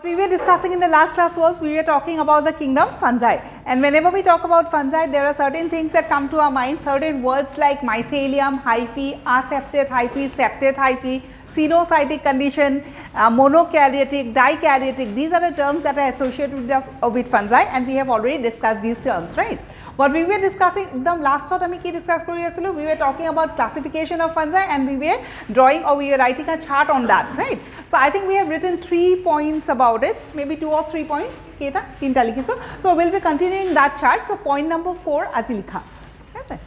We were discussing in the last class was we were talking about the kingdom fungi, and whenever we talk about fungi there are certain things that come to our mind, certain words like mycelium, hyphae, aseptate hyphae, septate hyphae, cenocytic condition, monokaryotic, dikaryotic. These are the terms that are associated with fungi, and we have already discussed these terms, right? What we were discussing, the last thought we discussed, we were talking about classification of fungi and we were drawing or we were writing a chart on that, right? So I think we have written 3 points about it, maybe 2 or 3 points. So we'll be continuing that chart. So point number 4, aji likha. Yes,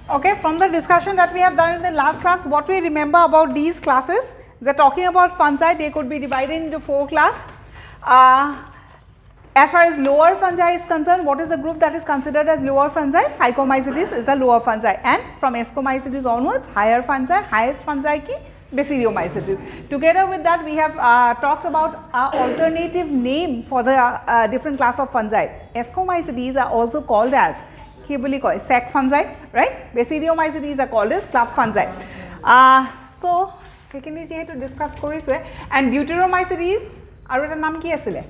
okay, from the discussion that we have done in the last class, what we remember about these classes, they are talking about fungi, they could be divided into 4 classes. As far as lower fungi is concerned, what is the group that is considered as lower fungi? Phycomycetes is a lower fungi, and from Ascomycetes onwards, higher fungi, highest fungi ki Basidiomycetes. Together with that, we have talked about our alternative name for the different class of fungi. Ascomycetes are also called as sac fungi, right? Basidiomycetes are called as club fungi. So, we can discuss and Deuteromycetes, aru eta naam ki asile?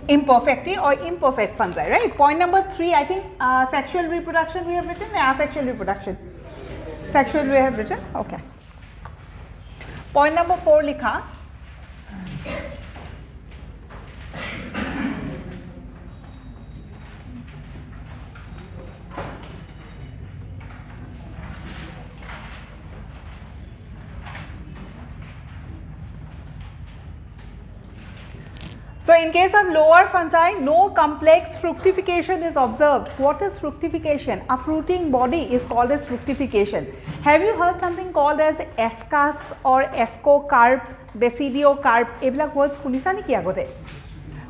Imperfecti or imperfect fungi, right? Point number 3, I think sexual reproduction we have written, asexual reproduction. Sexual we have written, okay. Point number 4 likha. So in case of lower fungi, no complex fructification is observed. What is fructification? A fruiting body is called as fructification. Have you heard something called as ascus or ascocarp, basidiocarp? Ebilak words kunisa niki agote?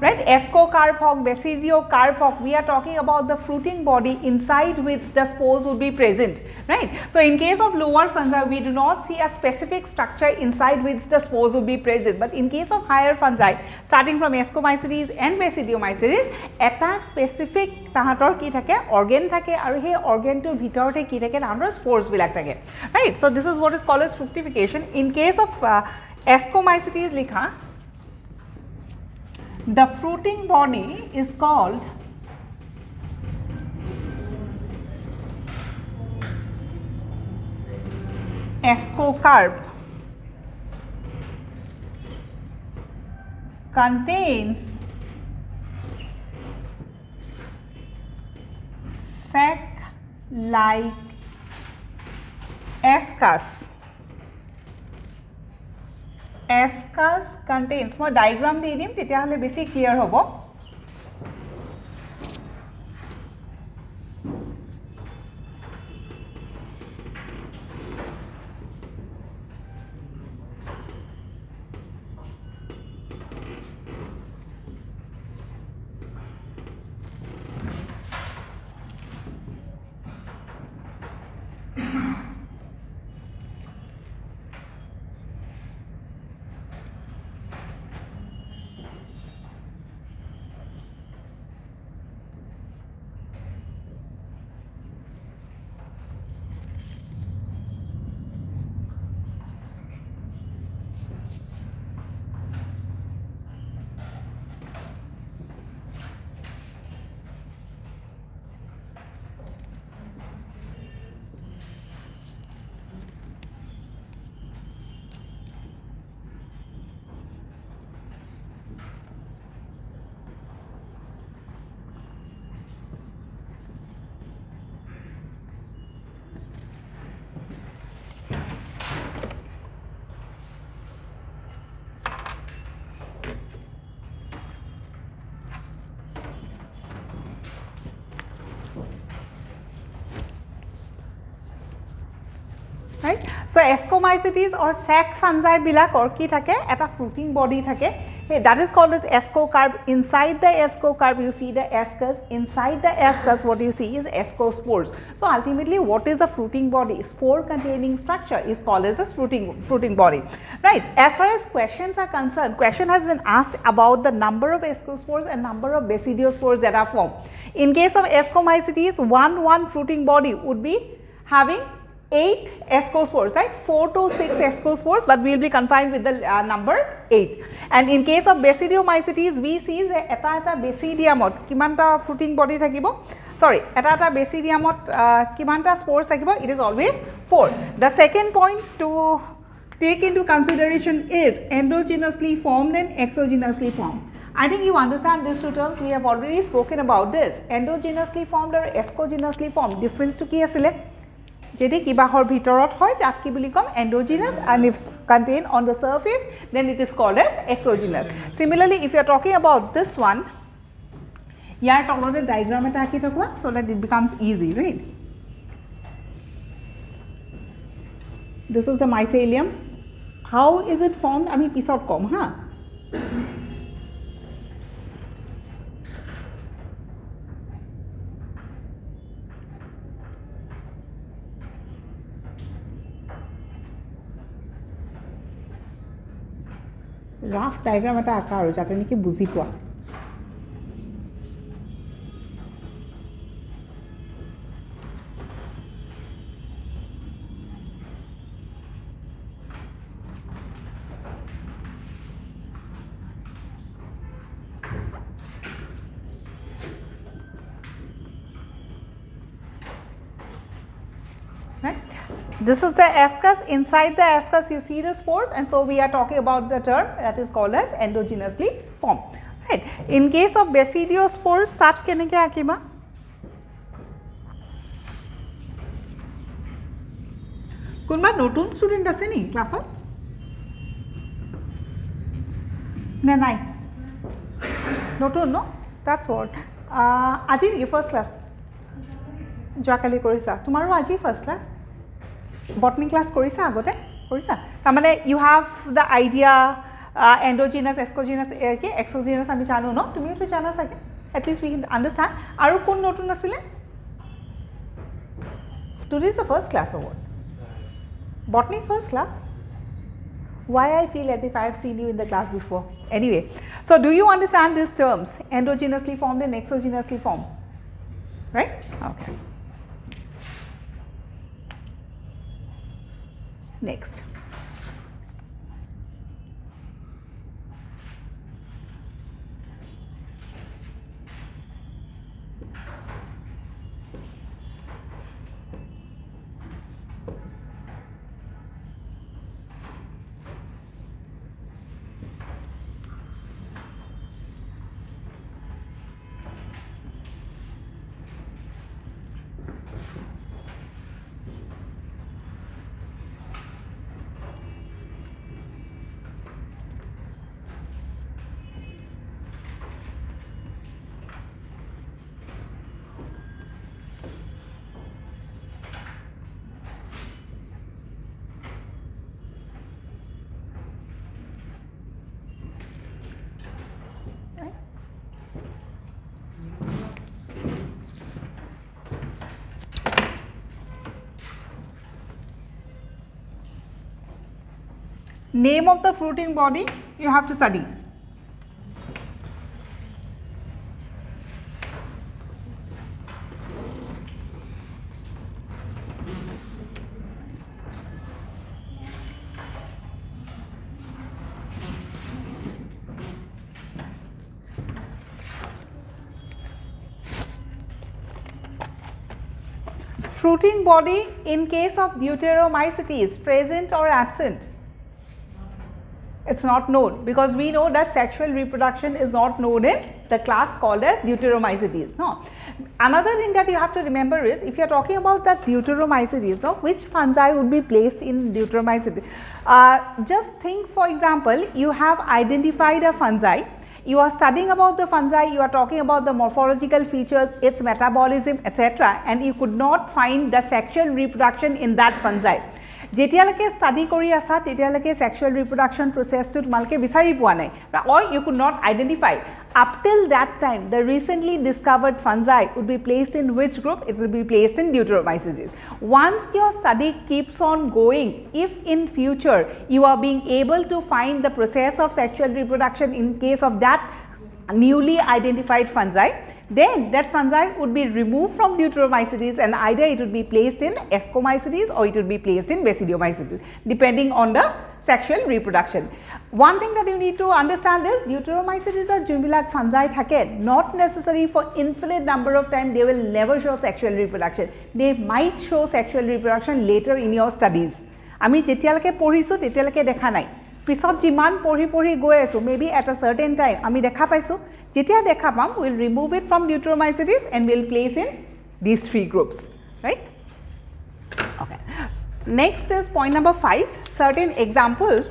Right? Ascocarp hok, basidiocarp hok, we are talking about the fruiting body inside which the spores would be present, right? So in case of lower fungi, we do not see a specific structure inside which the spores would be present, but in case of higher fungi, starting from Ascomycetes and Basidiomycetes, eta specific tahator ki thake organ thake aru he organ to bhitorote ki thake namro spores bilak thake, right? So this is what is called as fructification. In case of Ascomycetes likha, the fruiting body is called ascocarp, contains sac-like ascus. Ascus contains, মই diagram দি দিম তেতিয়াহলে বেছি clear হ'ব. right? So ascomycetes or sac fungi bilakor ki thake eta fruiting body thake. Hey, that is called as ascocarp. Inside the ascocarp you see the ascus. Inside the ascus what you see is ascospores. So ultimately what is a fruiting body? Spore containing structure is called as a fruiting body, right? As far as questions are concerned, question has been asked about the number of ascospores and number of basidiospores that are formed. In case of ascomycetes, one fruiting body would be having 8 ascospores, right? 4 to 6 ascospores, but we will be confined with the number 8. And in case of basidiomycetes, we see that eta basidiumot kimanta fruiting body thakibo. Sorry, eta basidiumot kimanta spores thakibo. It is always 4. The second point to take into consideration is endogenously formed and exogenously formed. I think you understand these two terms. We have already spoken about this. Endogenously formed or exogenously formed. Difference to ki asile? Jedi kibahor bhitorot hoy tak ki buli kom endogenous, and if contained on the surface then it is called as exogenous. Similarly, if you are talking about this one, yar tolore diagram eta aki thakwa so that it becomes easy, right? This is the mycelium. How is it formed? Ami pisot kom ha. Rough diagram eta aka aru jate niki buzi poa. Right? This is the ascus. Inside the ascus you see the spores, and so we are talking about the term that is called as endogenously formed. Right? In case of basidiospores, start keneke akiba? Kunba notun student ase ni class ot? Na nai. Notun no? That's what. Aji niki first class. Joakali korisa. Tomorrow aji first class. Botany class korisa agote korisa tamane you have the idea endogenous exogenous exogenous ami janu no tumi to jana sake at least we can understand aru kon notun asile today is the first class or what botany first class why I feel as if I have seen you in the class before anyway so do you understand these terms endogenously formed and exogenously formed right okay. Next. Name of the fruiting body you have to study. Fruiting body in case of Deuteromycetes, present or absent? It's not known because we know that sexual reproduction is not known in the class called as Deuteromycetes. No. Another thing that you have to remember is if you are talking about that Deuteromycetes, no, which fungi would be placed in Deuteromycetes? Just think, for example, you have identified a fungi. You are studying about the fungi, you are talking about the morphological features, its metabolism, etc., and you could not find the sexual reproduction in that fungi. যেতিয়ালৈকে study কৰি আছা তেতিয়ালৈকে sexual reproduction প্ৰচেছটো তোমালোকে বিচাৰি পোৱা নাই or you could not identify. Up till that time, the recently discovered fungi would be placed in which group? It will be placed in Deuteromycetes. Once your study keeps on going, if in future you are being able to find the process of sexual reproduction in case of that newly identified fungi, then that fungi would be removed from Deuteromycetes and either it would be placed in Ascomycetes or it would be placed in Basidiomycetes depending on the sexual reproduction. One thing that you need to understand is Deuteromycetes or jumbilak fungi thake, not necessary for infinite number of time they will never show sexual reproduction. They might show sexual reproduction later in your studies. Ami jetialake পঢ়িছো তেতিয়ালৈকে দেখা নাই পিছত যিমান পঢ়ি গৈ আছো maybe at a certain time আমি দেখা পাইছো যেতিয়া দেখা পাম we will remove it from Deuteromycetes and we will place in these three groups, right? Okay. Next is point number 5, certain examples.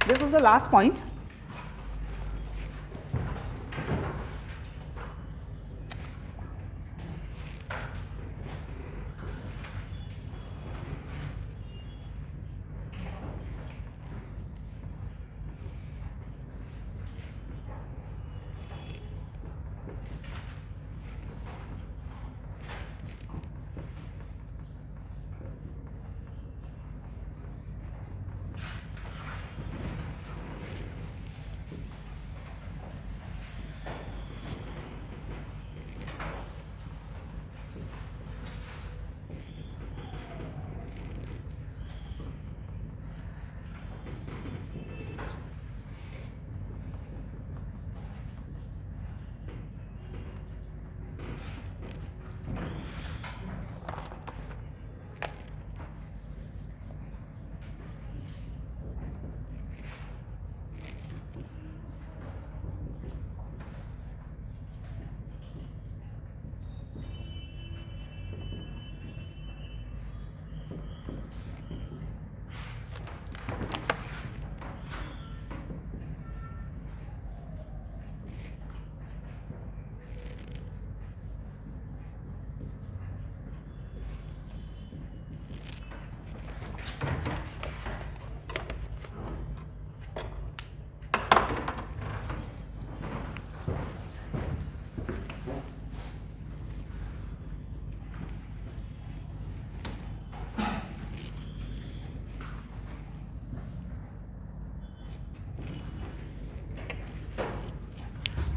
This is the last point.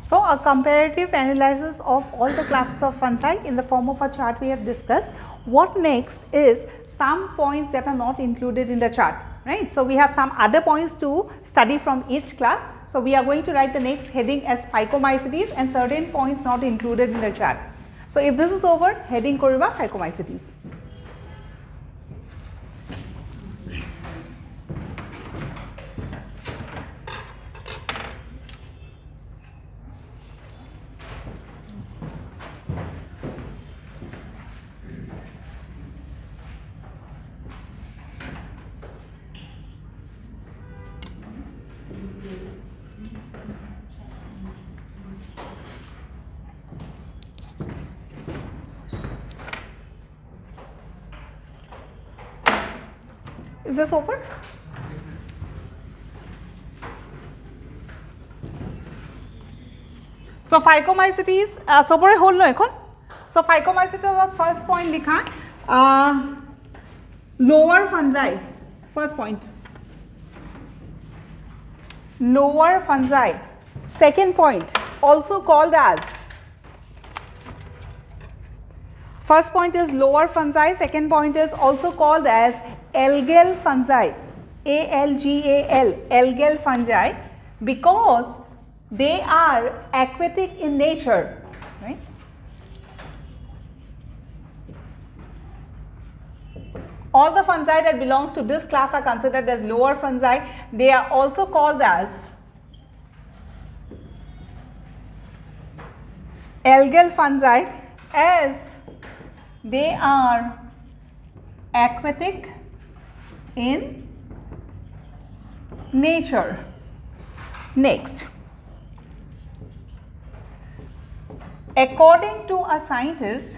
So, a comparative analysis of all the classes of fungi in the form of a chart we have discussed. What next is some points that are not included in the chart, right? So, we have some other points to study from each class. So, we are going to write the next heading as Phycomycetes and certain points not included in the chart. So, if this is over, heading koriba Phycomycetes. Is this over? So, Phycomycetes, sobore hol no ekhon. So, Phycomycetes first point likha, lower fungi, first point. Lower fungi, second point, also called as, first point is lower fungi, second point is also called as algal fungi, A-L-G-A-L, algal fungi, because they are aquatic in nature, right? All the fungi that belongs to this class are considered as lower fungi. They are also called as algal fungi as they are aquatic in nature. Next, according to a scientist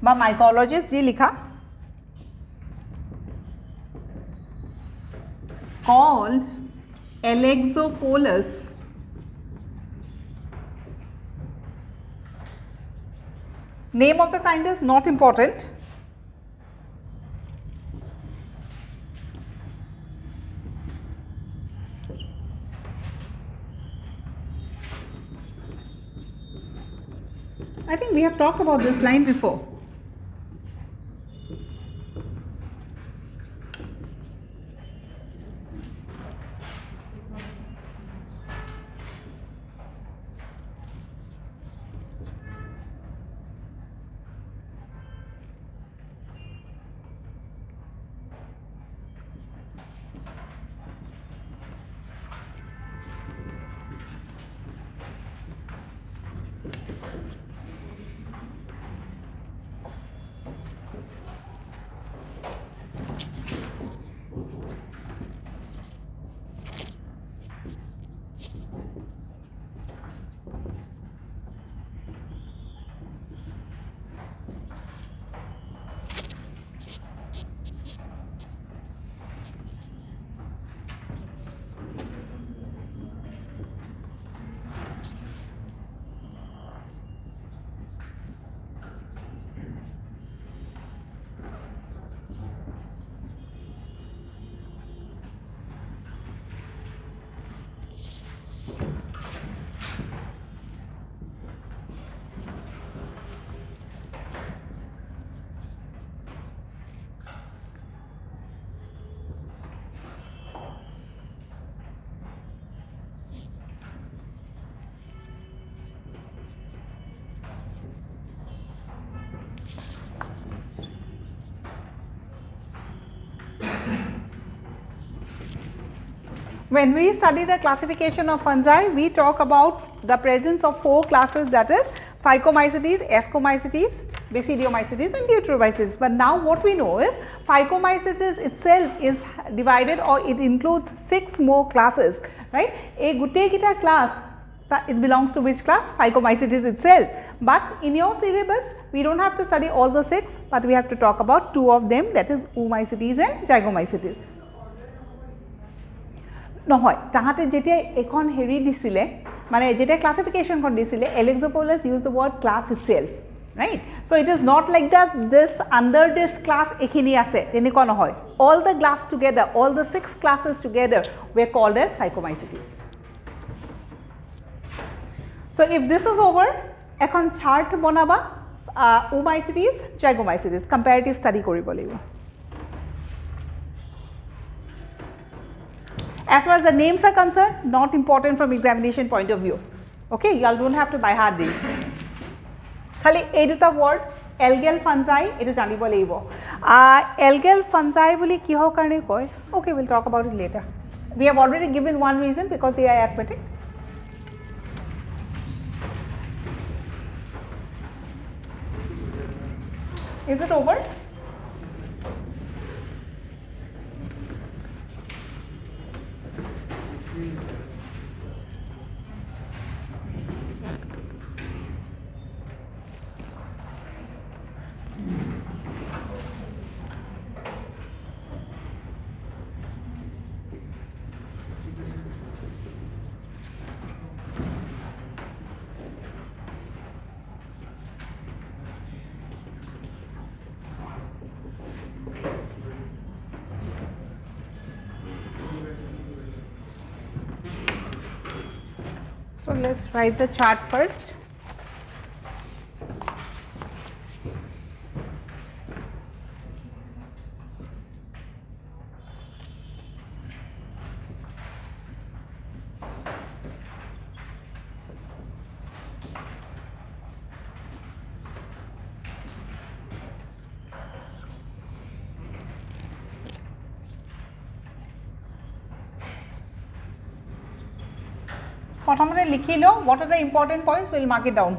বা mycologist ji likha, called Alexopoulos. Name of the scientist not important. I think we have talked about this line before. When we study the classification of fungi, we talk about the presence of 4 classes, that is Phycomycetes, Ascomycetes, Basidiomycetes and Deuteromycetes. But now what we know is Phycomycetes itself is divided, or it includes 6 more classes, right. A gute kita class, it belongs to which class? Phycomycetes itself. But in your syllabus, we do not have to study all the 6, but we have to talk about 2 of them, that is Oomycetes and Zygomycetes. নহয় তাহাতে যেতিয়া এখন হেৰি দিছিলে মানে যেতিয়া ক্লাসিফিকেশনখন দিছিলে Alexopoulos used the word class itself, right. So it is not like that this under this class এখিনি আছে তেনেকুৱা নহয়, all the class together, all the 6 classes together were called as Phycomycetes. So if this is over, এখন chart বনাবা Oomycetes, Zygomycetes comparative study কৰিব লাগিব. As far as the names are concerned, not important from examination point of view. Okay, you all don't have to by heart these. Khali ei duta word algal fungi etu janibo lagibo. Algal fungi boli kihor karone koy? Okay, we'll talk about it later. We have already given one reason, because they are aquatic. Is it over? So let's write the chart first. প্রথমতে লিখি লো, what are the important points, we'll mark it down.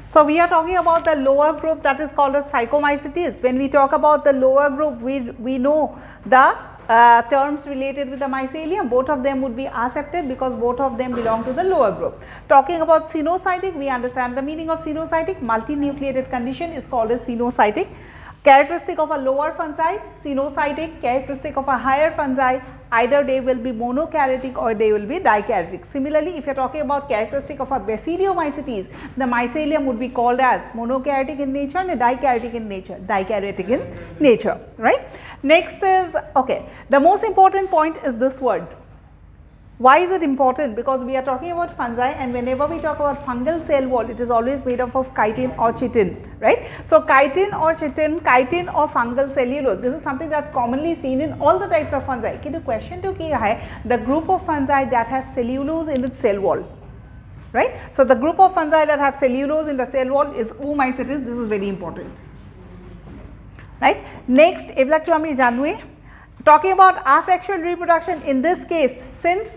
So we are talking about the lower group that is called as Phycomycetes. When we talk about the lower group, we know the terms related with the mycelium. Both of them would be accepted because both of them belong to the lower group. Talking about cenocytic, we understand the meaning of cenocytic. Multinucleated condition is called as cenocytic. Characteristic of a lower fungi, cenocytic. Characteristic of a higher fungi, either they will be monokaryotic or they will be dikaryotic. Similarly, if you are talking about characteristic of a Basidiomycetes, the mycelium would be called as monokaryotic in nature and dikaryotic in nature, right. Next is, okay, the most important point is this word. Why is it important? Because we are talking about fungi, and whenever we talk about fungal cell wall, it is always made up of chitin or chitin, right. So, chitin or chitin, chitin or fungal cellulose, this is something that is commonly seen in all the types of fungi. But the question to ki hai, the group of fungi that has cellulose in its cell wall, right. So, the group of fungi that have cellulose in the cell wall is Oomycetes. This is very important, right. Next, talking about asexual reproduction, in this case, since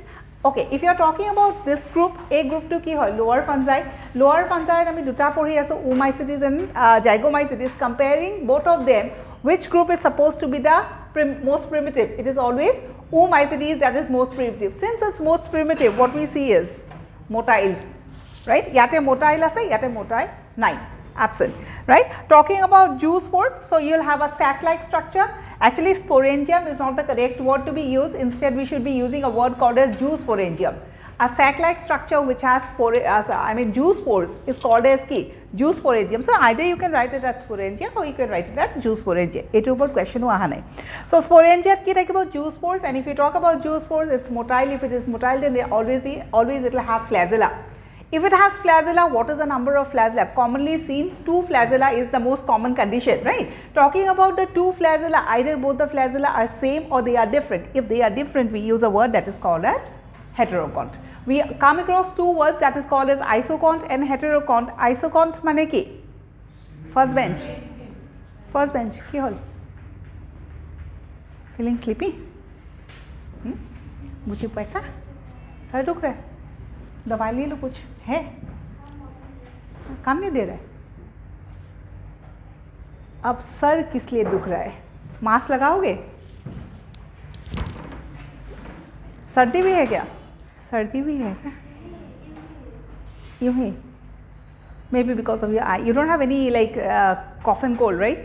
okay, if you are talking about this group, A group to ki hoy, lower fungi ami duta pori aso, Oomycetes and Zygomycetes. Comparing both of them, which group is supposed to be the most primitive? It is always Oomycetes that is most primitive. Since it's most primitive, what we see is motile, right? Yate motile ase, yate motile nai, absent, right? Talking about zoospores, so you will have a sac-like structure. Actually, sporangium is not the correct word to be used. Instead, we should be using a word called as zoosporangium. A sac-like structure which has zoospores is called as zoosporangium. So either you can write it as sporangia or you can write it as zoosporangia. Etu upor question aha nai. So sporangia ki talk about zoospores, and if you talk about zoospores, it's motile. If it is motile, then they always it will have flagella. If it has flagella, what is the number of flagella? Commonly seen, 2 flagella is the most common condition, right? Talking about the 2 flagella, either both the flagella are same or they are different. If they are different, we use a word that is called as heterocont. We come across 2 words that is called as isocont and heterocont. Isocont mane ki? First bench. First bench. Ki hol? Feeling sleepy? Buchi paisa? Sir dukh raha hai? दवाई ले लो, कुछ है, काम नहीं दे रहा है. अब sir किस लिए दुख रहा है? मास्क लगाओगे? सर्दी भी है क्या? सर्दी भी है क्या? यूं ही, maybe because of your eye. You don't have any like cough and cold, right?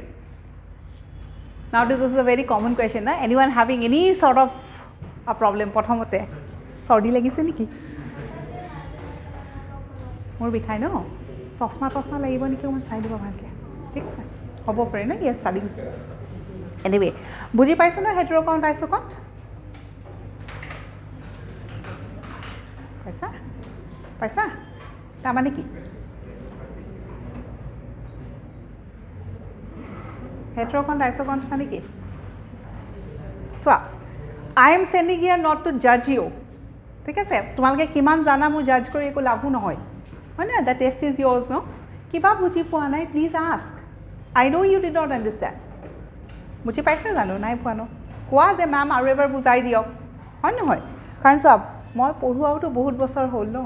Nowadays this is a very common question, na? Anyone having any sort of a problem? प्रथमते सर्दी লাগিছে নেকি? মোৰ বিখাই ন, চশমা টচমা লাগিব নেকি, অকণমান চাই দিব ভালকৈ, ঠিক আছে, হ'ব পাৰে ন, ইয়েছ চাবি. এনিৱে বুজি পাইছোঁ ন হেটেৰ'কণ্ট আইচ'কণ্ট? পাইছা পাইছা? তাৰমানে কি? হেটেৰ'কণ্ট আইচ'কণ্ট মানে কি? চোৱা, I am standing here not to জাজ ইউ, ঠিক আছে? তোমালোকে কিমান জানা মোৰ জাজ কৰি একো লাভো নহয়, হয় না? দ্য টেষ্ট ইজ ইয়ৰ্ছ ন? কিবা বুজি পোৱা নাই, প্লিজ আস্ক. আই ন' ইউ ডিড নট আণ্ডাৰষ্টেণ্ড. বুজি পাইছে জানো? নাই পোৱা ন? কোৱা যে মেম আৰু এবাৰ বুজাই দিয়ক, হয় নহয়? কাৰণ চোৱা, মই পঢ়োৱাওতো বহুত বছৰ হ'ল ন,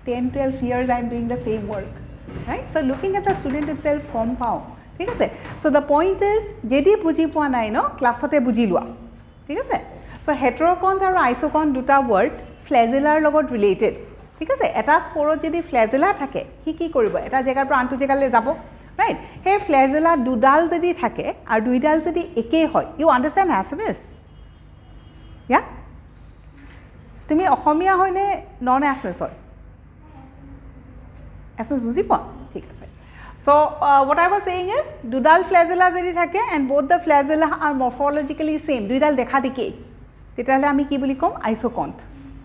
10-12 years I am doing the same work, right? So looking at the student itself গম পাওঁ, ঠিক আছে? So the point is, যদি বুজি পোৱা নাই ন, ক্লাছতে বুজি লোৱা, ঠিক আছে? So হেটেৰ'কণ্ট আৰু আইচ'কণ্ট দুটা ৱৰ্ড ফ্লেজেলাৰ লগত ৰিলেটেড, ঠিক আছে? এটা স্পৰত যদি ফ্লেজেলা থাকে, সি কি কৰিব? এটা জেগাৰ পৰা আনটো জেগালৈ যাব, ৰাইট? সেই ফ্লেজেলা দুডাল যদি থাকে আৰু দুইডাল যদি একেই হয়, ইউ আণ্ডাৰষ্টেণ্ড এছএমএছ? ইয়া, তুমি অসমীয়া হয়নে নন এছএমএছ হয়? এছএমএছ বুজি পোৱা? ঠিক আছে. So what I was saying is, দুডাল ফ্লেজেলা যদি থাকে and both the flagella are morphologically same, দুইডাল দেখা দেখেই, তেতিয়াহ'লে আমি কি বুলি ক'ম? আইচ'কণ্ট,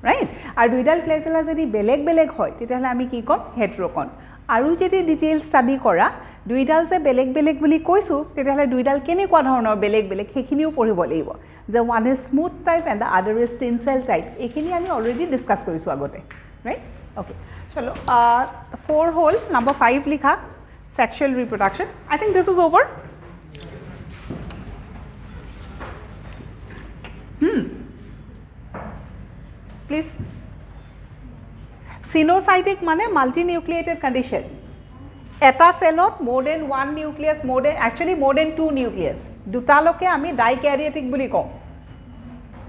ৰাইট? আৰু দুইডাল ফ্লেজেলা যদি বেলেগ বেলেগ হয়, তেতিয়াহ'লে আমি কি ক'ম? হেটেৰ'কণ্ট. আৰু যদি ডিটেইল ষ্টাডি কৰা, দুইডাল যে বেলেগ বেলেগ বুলি কৈছোঁ, তেতিয়াহ'লে দুইডাল কেনেকুৱা ধৰণৰ বেলেগ বেলেগ সেইখিনিও পঢ়িব লাগিব, যে one is smooth type and the other is tensile type. এইখিনি আমি অলৰেডি ডিছকাছ কৰিছোঁ আগতে, ৰাইট? অ'কে, চলো 4 হ'ল, নাম্বাৰ 5 লিখা, sexual reproduction. I think this is over. Please. Cenocytic mane multinucleated condition. এটা সেলত more than one nucleus, actually more than two nucleus, দুটালকে আমি ডাইক্যারিওটিক বুলি কওঁ।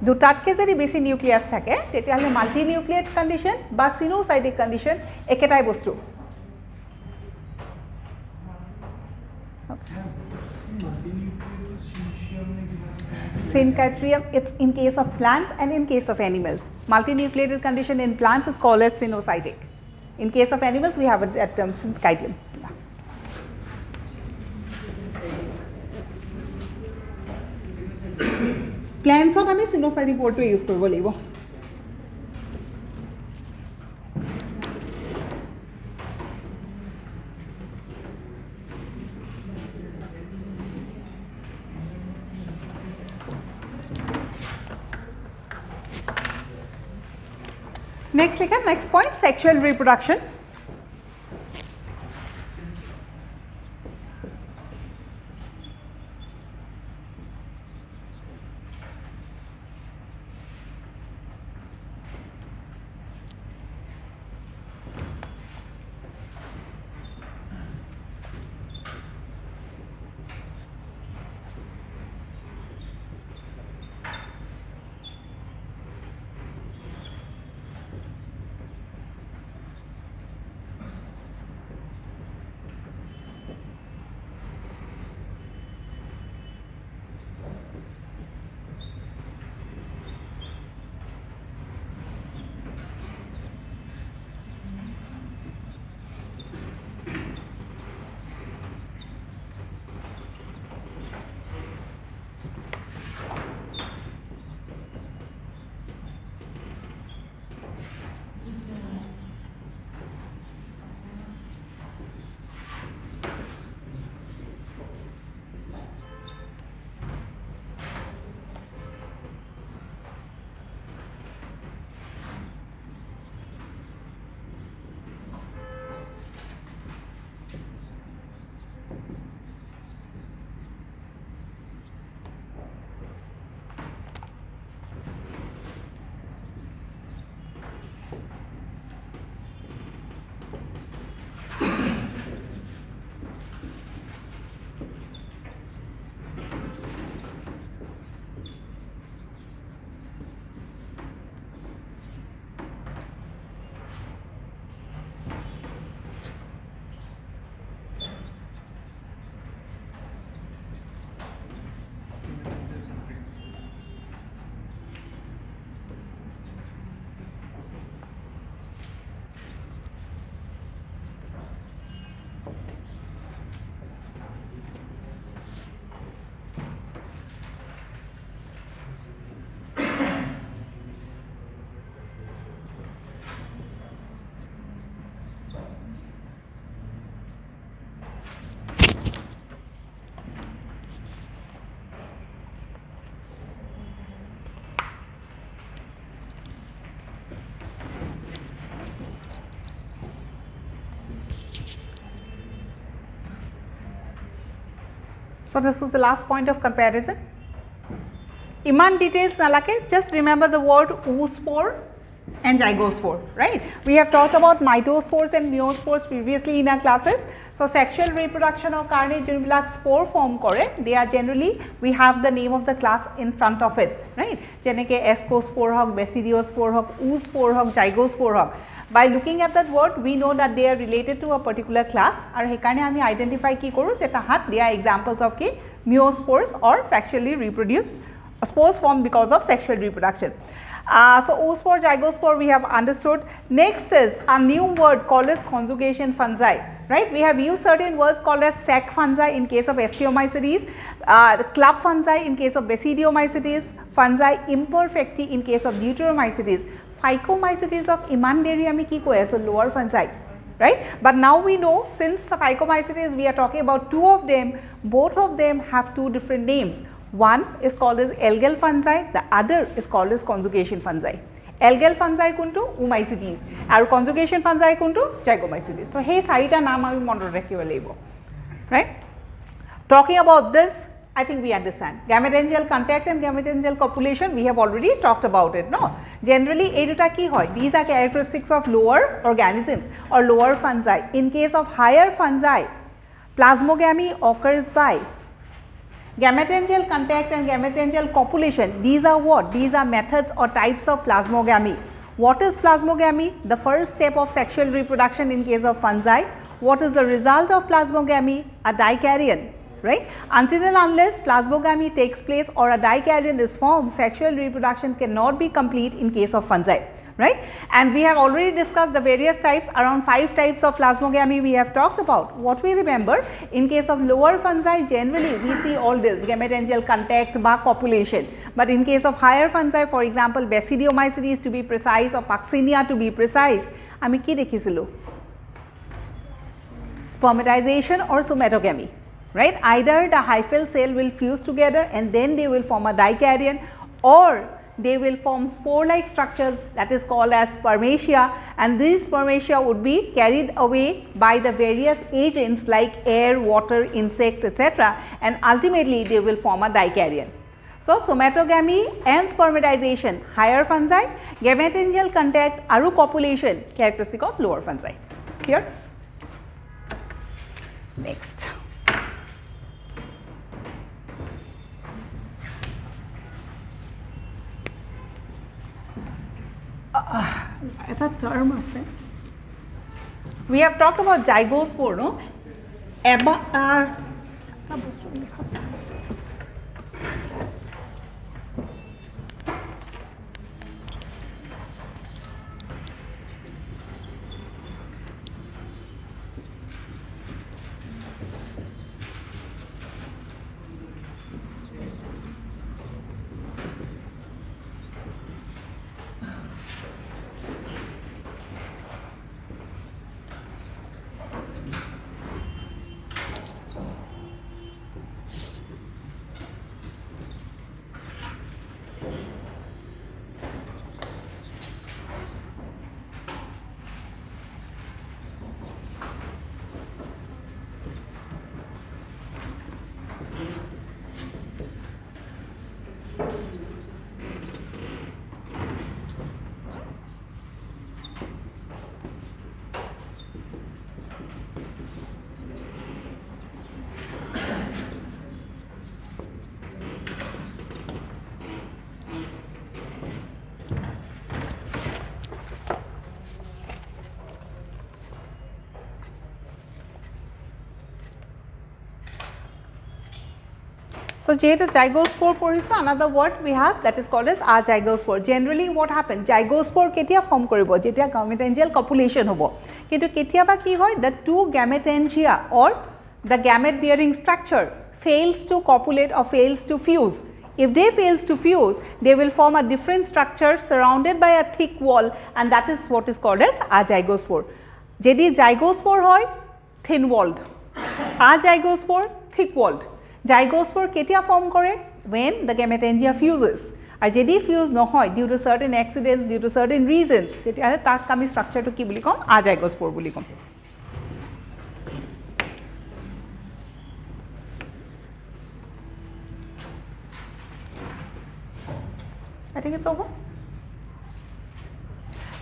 দুটাতকে যদি বেছি নিউক্লিয়াছ থাকে তেতিয়াহ'লে মাল্টি নিউক্লিয়েট কণ্ডিশ্যন বা চিনোচাইটিক কণ্ডিশ্যন একেটাই বস্তু। Syncytium, it's in case of plants and in case of animals. Multinucleated condition in plants is called as cynocytic. In case of animals, we have a term syncytium. Plants ot ami cynocytic word to use koribo lagibo. Next point, sexual reproduction. So this is the last point of comparison. Iman details nalake, just remember the word oospore and zygospore, right? We have talked about mitospores and meiospores previously in our classes. So sexual reproduction of karne junbilak spore form kore, they are generally, we have the name of the class in front of it, right? Jeneke ascospore hok, basidiospore hok, oospore hok, zygospore hok. By looking at that word, we know that they are related to a particular class. Aru hekarne ami identify ki koru je tahat they are examples of ki meiospores or sexually reproduced spores formed because of sexual reproduction. So oospore, zygospore we have understood. Next is a new word called as conjugation fungi, right? We have used certain words called as sac fungi in case of Osteomycetes, the club fungi in case of Basidiomycetes, fungi imperfecti in case of Deuteromycetes. Phycomycetes of Imanderi ami ki koy, so lower fungi, right? But now we know, since Phycomycetes we are talking about two of them, both of them have two different names. One is called as algal fungi, the other is called as conjugation fungi. Algal fungi kuntu Oomycetes, and conjugation fungi kuntu Zygomycetes. So hey, sarita naam ami monot rakhibo lagibo, right? Talking about this, I think we understand. Gametangial contact and gametangial copulation, we have already talked about it, no? Generally, these are characteristics of lower organisms or lower fungi. In case of higher fungi, plasmogamy occurs by gametangial contact and gametangial copulation. These are what? These are methods or types of plasmogamy. What is plasmogamy? The first step of sexual reproduction in case of fungi. What is the result of plasmogamy? A dikaryon, right? Until and unless plasmogamy takes place or a dikaryon is formed, sexual reproduction cannot be complete in case of fungi, right? And we have already discussed the various types, around 5 types of plasmogamy we have talked about. What we remember, in case of lower fungi, generally we see all this gametangial contact by copulation. But in case of higher fungi, for example, Basidiomycetes to be precise or Puccinia to be precise, ami ki dekhisilu? Spermatization or somatogamy, right? Either the hyphal cell will fuse together and then they will form a dikaryon, or they will form spore-like structures, that is called as spermatia, and these spermatia would be carried away by the various agents like air, water, insects, etc., and ultimately they will form a dikaryon. So, somatogamy and spermatization, higher fungi, gametangial contact, aru copulation, characteristic of lower fungi. Clear? Next. Eta term ase. We have talked about zygospore, no? So, zygospore poriso, another word we have that is called as azygospore. Generally what happens? Zygospore ketia form koribo, jetia gametangial copulation hobo. Kintu ketia ba ki hoy, the two gametangia or the gamete bearing structure fails to copulate or fails to fuse. If they fails to fuse, they will form a different structure surrounded by a thick wall, and that is what is called as azygospore. Jedi zygospore hoy, thin walled. Azygospore, thick walled. Zygospore ketia form kore? When the gametangia fuses. Ar jedi fuse nohoy due to certain accidents, due to certain reasons, tetihale tak ami structure to ki buli kom? Azygospore buli kom. I think it's over.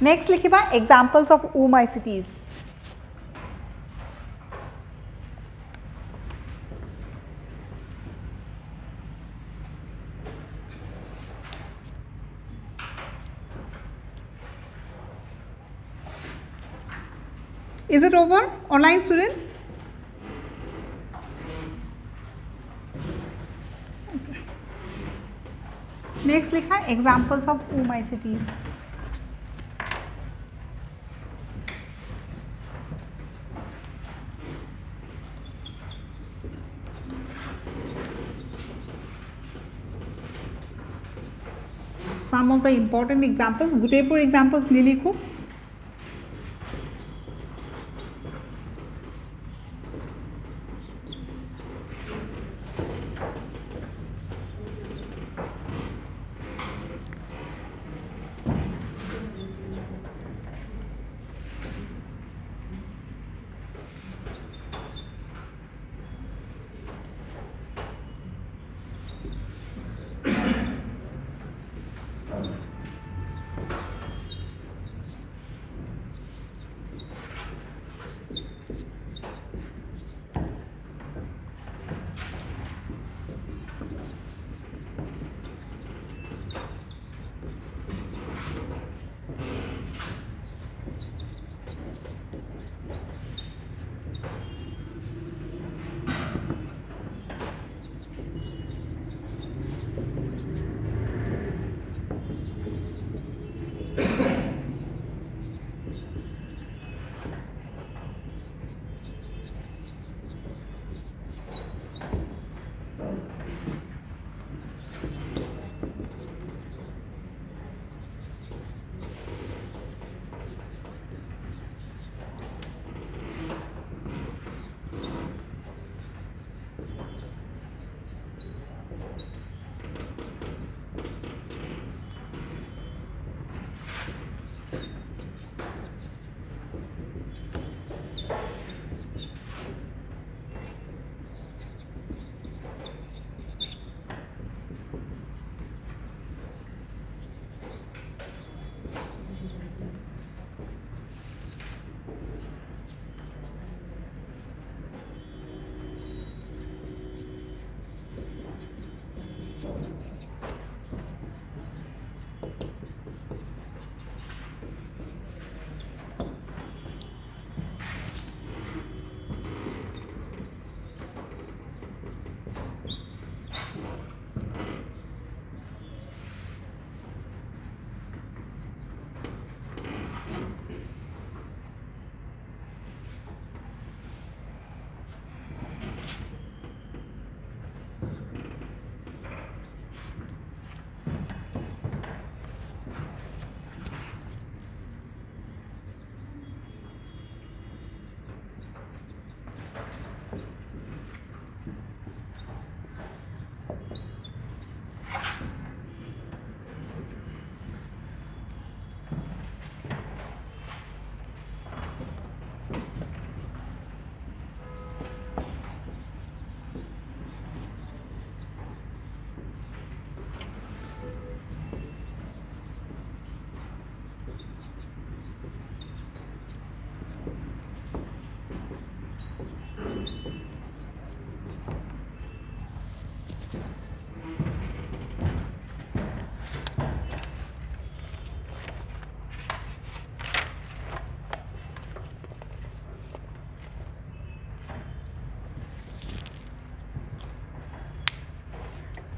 Next likhiba examples of oomycetes. Is it over, online students? Okay. Next likha examples of oomycetes. Some of the important examples, Gutepur examples lilikhu.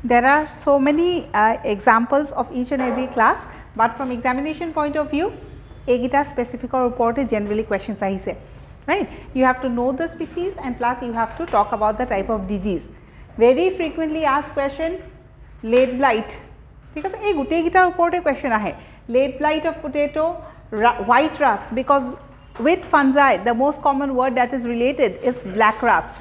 There are so many examples of each and every class, but from examination point of view, egita specific report generally questions ahise, right? You have to know the species and plus you have to talk about the type of disease. Very frequently asked question, late blight, because ei gutei gitar uporte question ahe, late blight of potato, white rust, because with fungi the most common word that is related is black rust.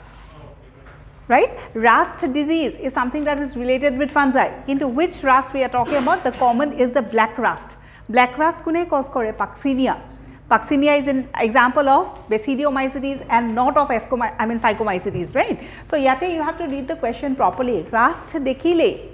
Right? Rust disease is something that is related with fungi. Into which rust we are talking about? The common is the black rust. Black rust kune cause kore? Puccinia. Puccinia is an example of Basidiomycetes and not of Phycomycetes, right? So yate you have to read the question properly. Rust dekhile.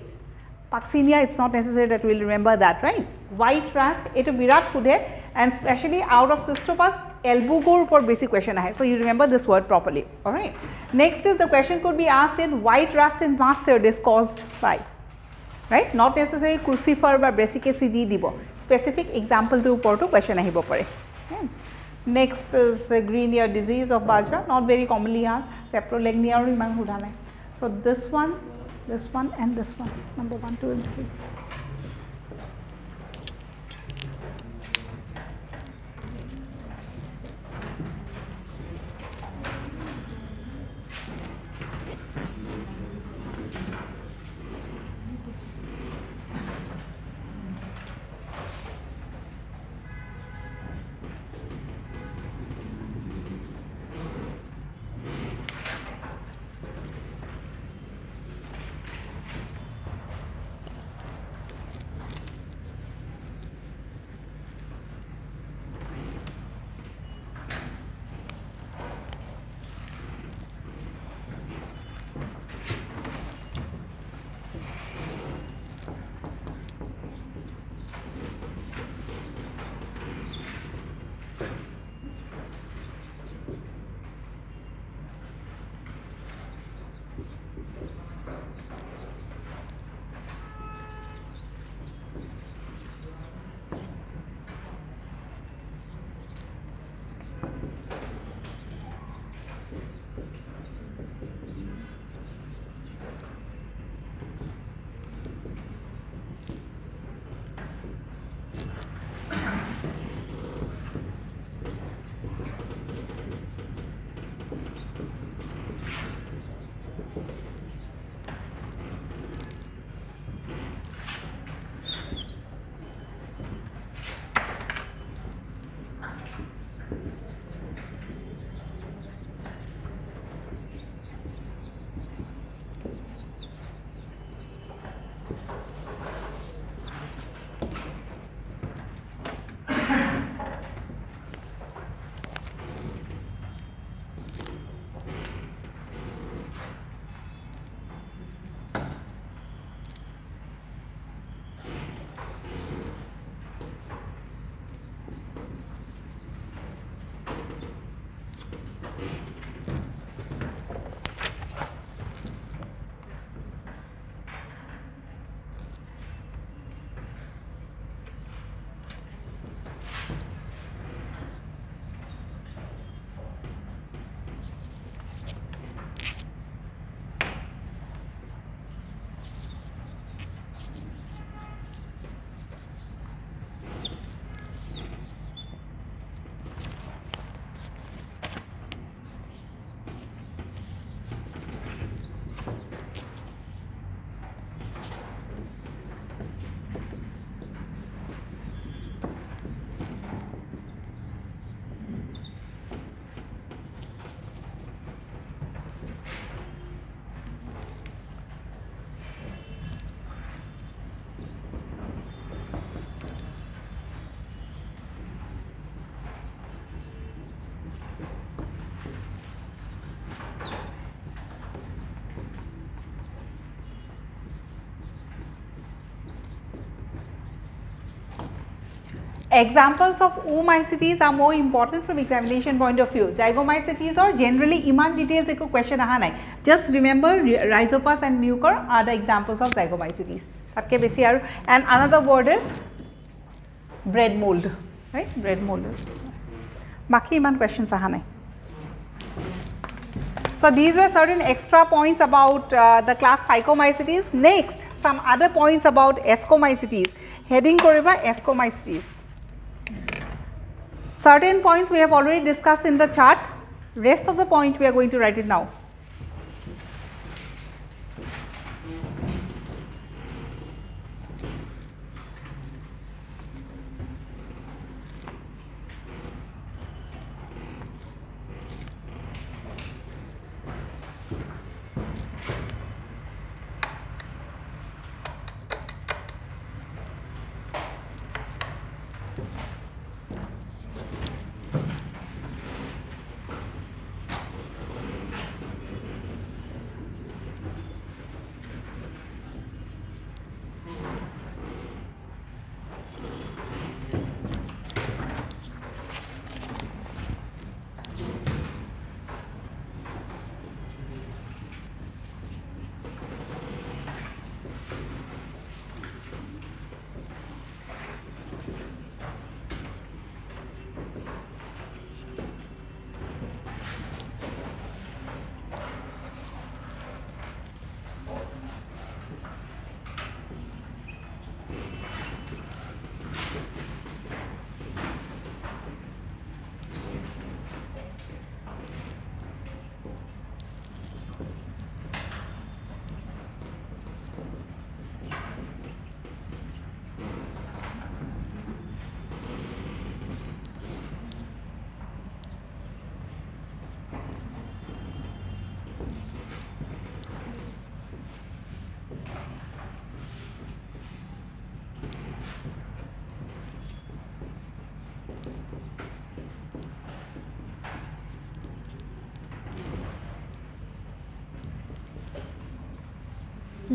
Puccinia, it's not necessary that we will remember that, right? White rust, eto birat kudhe, and especially out of Cystopus, elbow for basic question ahe. So you remember this word properly, all right? Next is the question could be asked in white rust in mustard is caused by, right? Not necessarily crucifer or brassicacea dibo. Specific example to porto question ahibo pare. Next is green ear disease of bajra, not very commonly asked. Saprolegnia or iman huda nai. So this one and this one, number 1, 2 and 3. Examples of oomycetes are more important from examination point of view. Zygomycetes or generally iman details eko question aha nai. Just remember Rhizopus and Mucor are the examples of zygomycetes. Tatke beshi aru, and another word is bread mold, right? Bread mold is. Baki iman questions aha nai. So these were certain extra points about the class Phycomycetes. Next, some other points about Ascomycetes. Heading koriba Ascomycetes. Certain points we have already discussed in the chart. Rest of the point we are going to write it now.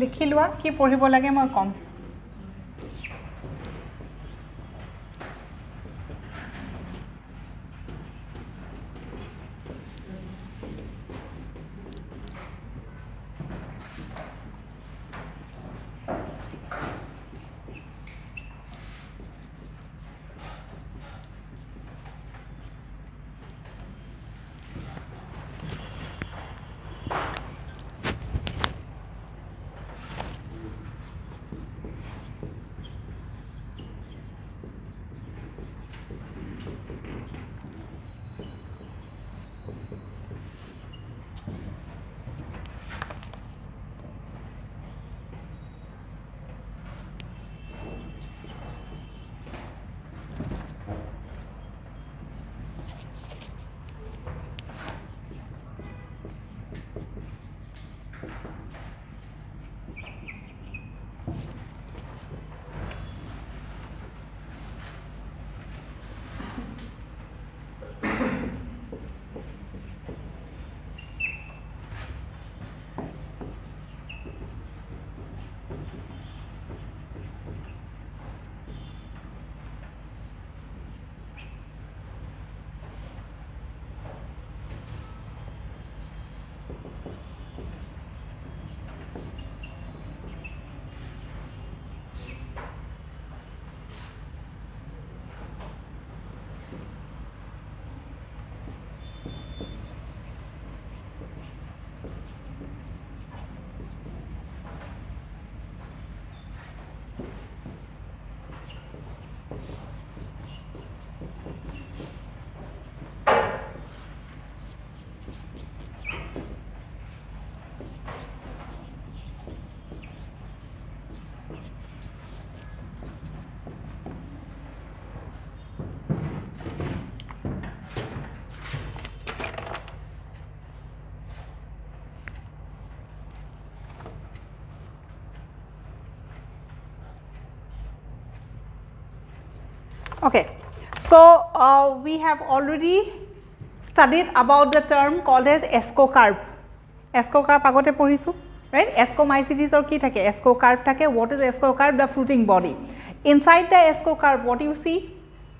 লিখি লোৱা কি পঢ়িব লাগে মই কম Okay, so we have already studied about the term called as ascocarp. Ascocarp agote পঢ়িছো, right? Ascomycetes or ki thake? Ascocarp thake. What is ascocarp? The fruiting body. Inside the ascocarp, what you see?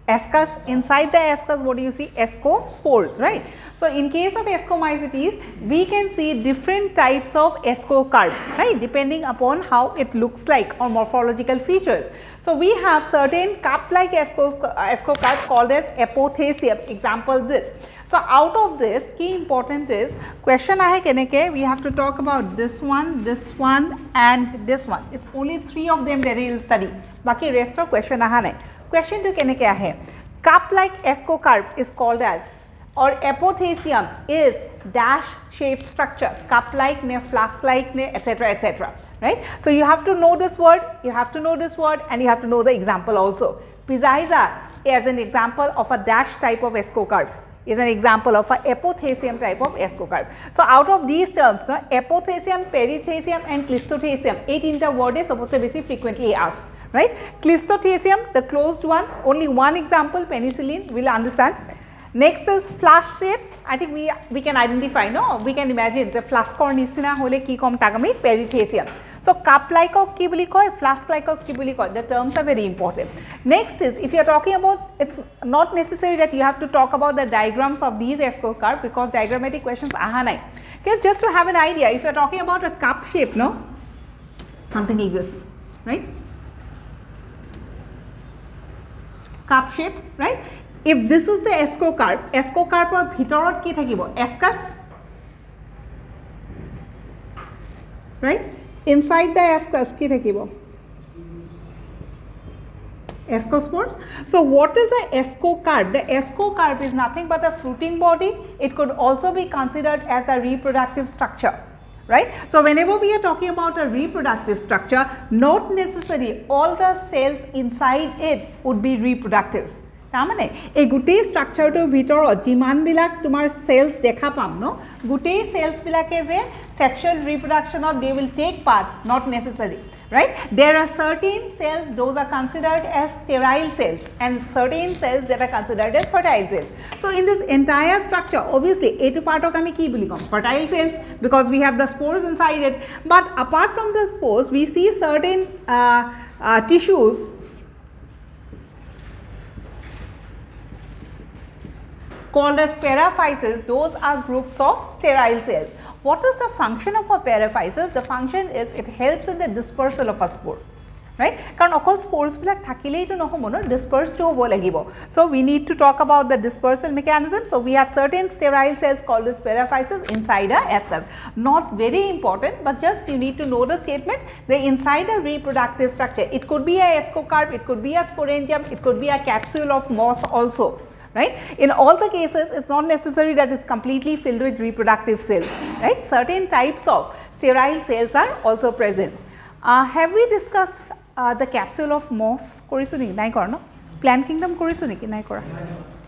Ascus, inside the ascus, what do you see? Ascospores, right? So in case of Ascomycetes, we can see different types of ascocarp, right? Depending upon how it looks like or morphological features. So we have certain cup-like ascocarp called as apothecium. Example this. So out of this, key important is question ahe keneke, we have to talk about this one, and this one. It's only 3 of them that we will study. Baki rest of question aha nahi. Question to keneke ahe. Cup-like ascocarp is called as, or apothecium is dash shaped structure, cup-like ne, flask-like ne, etc., etc. Right? So you have to know this word, you have to know this word, and you have to know the example also. Pizaiza is an example of a dash type of ascocarp, is an example of a apothecium type of ascocarp. So out of these terms, no, apothecium, perithecium, and clistothecium, 8 word is supposed to be frequently asked. Right? Clistothecium, the closed one, only one example, penicillin, we will understand. Next is flask shape. I think we can identify, no? We can imagine the flask or nisina hole ki kom tagami perithecium. So cup like or ki boli koy, flask like or ki boli koy. The terms are very important. Next is, if you are talking about, it's not necessary that you have to talk about the diagrams of these ascocarp because diagrammatic questions aha nahi. Okay, just to have an idea, if you are talking about a cup shape, no? Something like this, right? Cup shape, right? If this is the ascocarp, ascocarp or bhitorot ki thakibo? Ascus, right? Inside the ascus ki thakibo? Ascospores. So what is a ascocarp? The ascocarp is nothing but a fruiting body. It could also be considered as a reproductive structure. Right? So whenever we are talking about a reproductive structure, not necessarily all the cells inside it would be reproductive. Tamane, a gute structure to bhitorot jiman bilak tumar cells dekha pam, no? Gute cells bilake je sexual reproduction or they will take part, not necessary. Right? There are certain cells, those are considered as sterile cells, and certain cells that are considered as fertile cells. So in this entire structure, obviously, A to part of kami ki boli kom? Fertile cells, because we have the spores inside it. But apart from the spores, we see certain tissues called as paraphyses. Those are groups of sterile cells. What is the function of a paraphysis? The function is it helps in the dispersal of a spore, right? Karon okol spores bilak thakilei to nohobo no, dispersed hobo lagibo. So we need to talk about the dispersal mechanism. So we have certain sterile cells called as paraphysis inside a ascus. Not very important, but just you need to know the statement. The inside a reproductive structure. It could be a ascocarp, it could be a sporangium, it could be a capsule of moss also. Right? In all the cases, it's not necessary that it's completely filled with reproductive cells, right? Certain types of sterile cells are also present. Have we discussed the capsule of moss? Korisu niki? Nai kora no? Plant kingdom korisu niki? Nai kora?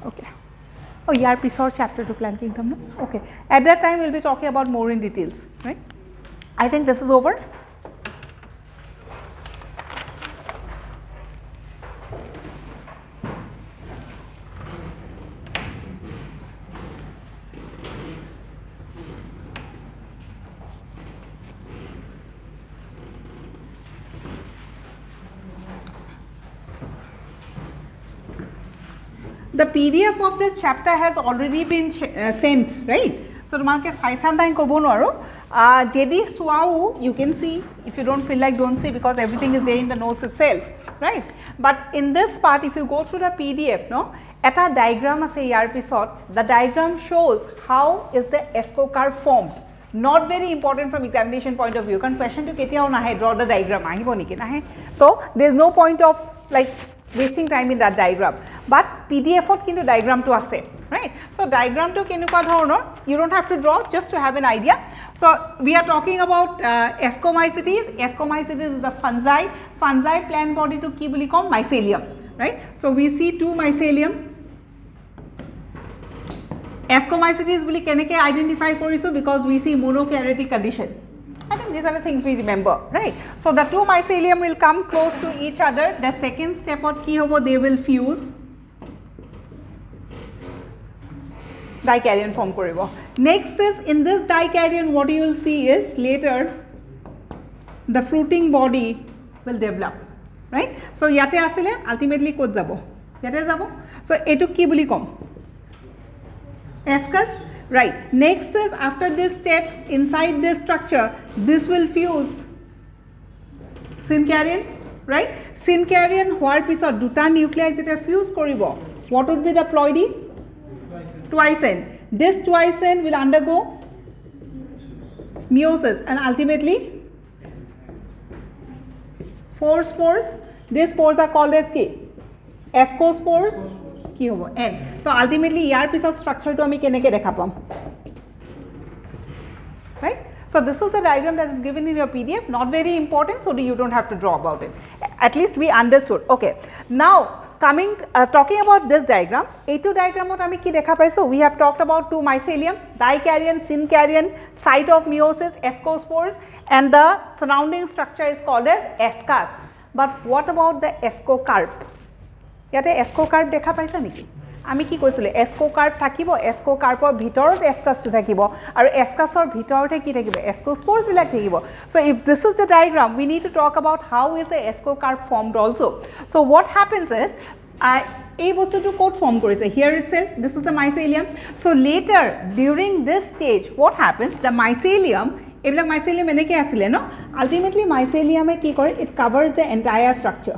Okay. Oh, yar pisor chapter to plant kingdom, no? Okay. At that time, we'll be talking about more in details, right? I think this is over. The PDF of this chapter has already been sent, right? So, tomake saisan dai kobo noaro. Jedi suau, you can see. If you don't feel like, don't see, because everything is there in the notes itself, right? But in this part, if you go through the PDF, no, eta diagram ase yar pisot. The diagram shows how is the ascocarp formed. Not very important from examination point of view. Because question to ketiao nahe, draw the diagram ahibo niki nahe. So there is no point of like wasting time in that diagram. But PDF ot kintu diagram to ase, right? So diagram to kenuka dhoroner, you don't have to draw, just to have an idea. So we are talking about Ascomycetes. Ascomycetes is a fungi. Fungi plant body to ki boli kom? Mycelium, right? So we see two mycelium. Ascomycetes boli keneke identify korisu because we see monokaryotic condition. I think these are the things we remember, right? So the two mycelium will come close to each other. The second step of ki hobo, they will fuse. Dikaryon form koribo. Next is in this dikaryon, what you will see is later the fruiting body will develop, right? So yate asile ultimately kot jabo. Yate jabo. So etuk ki boli kom? Ascus, right. Next is after this step, inside this structure, this will fuse syncaryon, right? Syncaryon hoar pisot duta nuclei jeta fuse koribo. What would be the ploidy? Twice n. This twice n will undergo meiosis and ultimately 4 spores. These spores are called as ki? Ascospores. কি হ'ব n তো ultimately ইয়াৰ পিছত স্ট্ৰাকচাৰটো আমি কেনেকৈ দেখা পাম right so this is the diagram that is given in your pdf not very important so you don't have to draw about it at least we understood okay now coming talking about this diagram এইটো diagramত আমি কি দেখা পাইছো we have talked about two mycelium dikaryon synkaryon site of meiosis ascospores and the surrounding structure is called as ascus but what about the ascocarp ইয়াতে এস্কোকার্প দেখা পাইছা নেকি আমি কি কৈছিলে এস্কোকার্প থাকিব এস্কোকার্পৰ ভিতৰত এস্কাসটো থাকিব আৰু এস্কাসৰ ভিতৰতে কি থাকিব এস্কোস্পোৰস বিলাক থাকিব so if this is the diagram we need to talk about how is the escocarp formed also so what happens is এই বস্তুটো কোড ফর্ম কৰিছে here itself this is the mycelium so later during this stage what happens the mycelium এইবিলাক mycelium এনেকৈ আছিলে ন ultimately mycelium কি কৰে it covers the entire structure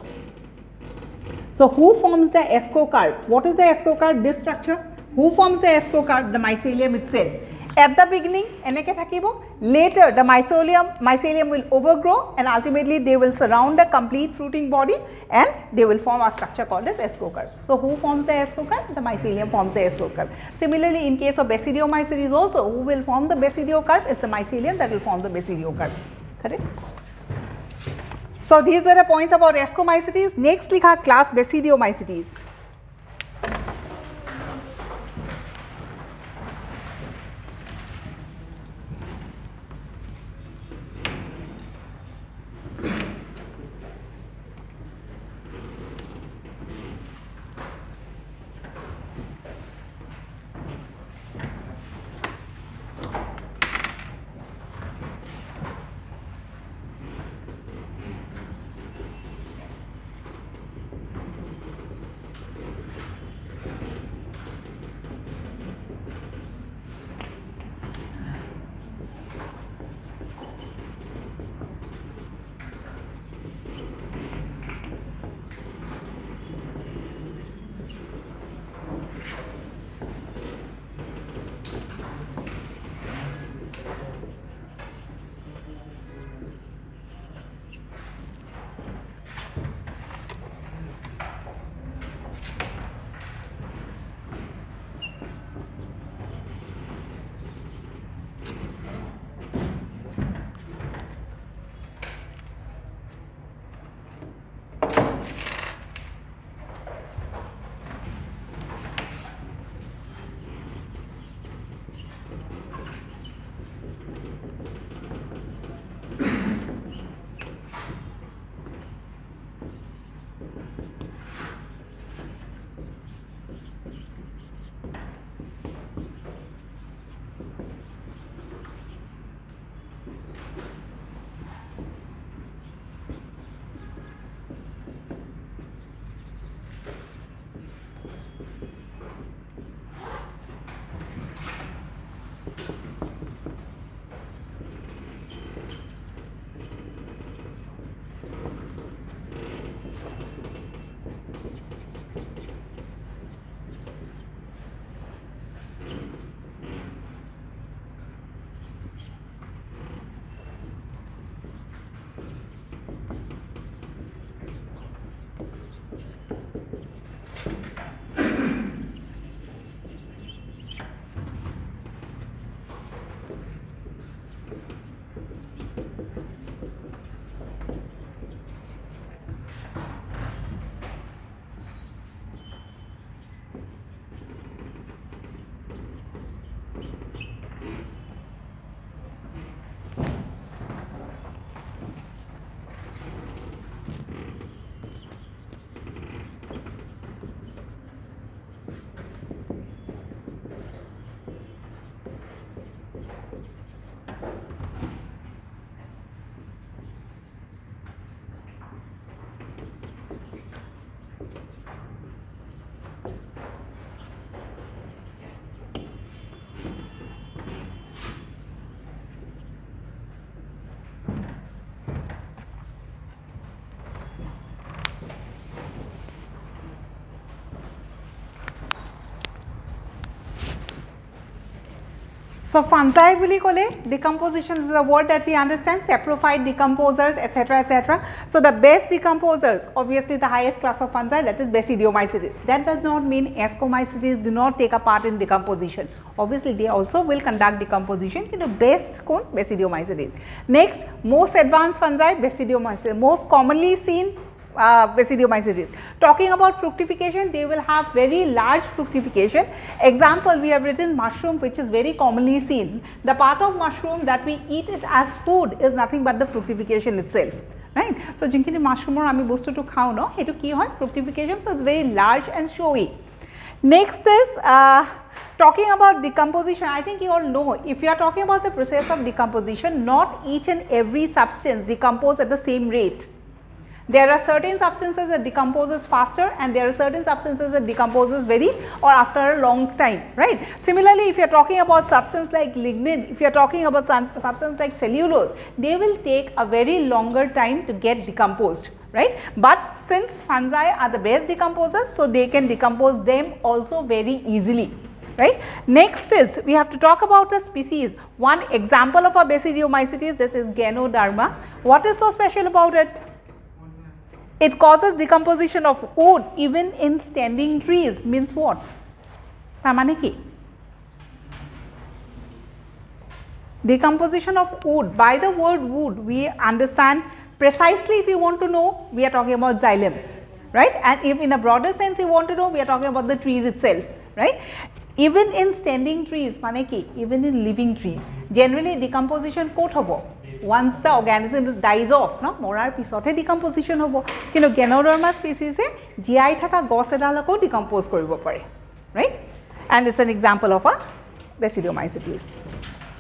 So who forms the ascocarp? What is the ascocarp? This structure. Who forms the ascocarp? The mycelium itself. At the beginning, eneke thakibo. Later, the mycelium will overgrow and ultimately they will surround the complete fruiting body and they will form a structure called as ascocarp. So who forms the ascocarp? The mycelium forms the ascocarp. Similarly, in case of Basidiomycetes also, who will form the basidiocarp? It's the mycelium that will form the basidiocarp. Correct? So these were the points about Ascomycetes. Next likha class Basidiomycetes. So fungi বুলি ক'লে decomposition is a word that we understand, saprophyte decomposers, etc. So the best decomposers, obviously the highest class of fungi, that is Basidiomycetes. That does not mean Ascomycetes do not take a part in decomposition. Obviously they also will conduct decomposition, but the best cone Basidiomycetes. Next, most advanced fungi Basidiomycetes, most commonly seen Basidiomycetes. Talking about fructification, they will have very large fructification. Example, we have written mushroom, which is very commonly seen. The part of mushroom that we eat it as food is nothing but the fructification itself, right? So jinkini mushroom or ami bostu to khao no, hetu ki hoy fructification, so it's very large and showy. Next is talking about decomposition. I think you all know, if you are talking about the process of decomposition, not each and every substance decompose at the same rate. There are certain substances that decomposes faster and there are certain substances that decomposes very or after a long time, right. Similarly, if you are talking about substance like lignin, if you are talking about substance like cellulose, they will take a very longer time to get decomposed, right. But since fungi are the best decomposers, so they can decompose them also very easily, right. Next is, we have to talk about a species. One example of a Basidiomycetes, that is Ganoderma. What is so special about it? It causes decomposition of wood even in standing trees. Means what? Samaniki. Decomposition of wood. By the word wood, we understand precisely, if you want to know, we are talking about xylem, right? And if in a broader sense you want to know, we are talking about the trees itself, right? Even in standing trees, maneki, even in living trees, generally decomposition kot hobo. Once the organism dies off, no, morar pisote decomposition hobo. Kino Ganoderma species e GI thaka gos edalako decompose koribo pare, right? And it's an example of a Basidiomycetes.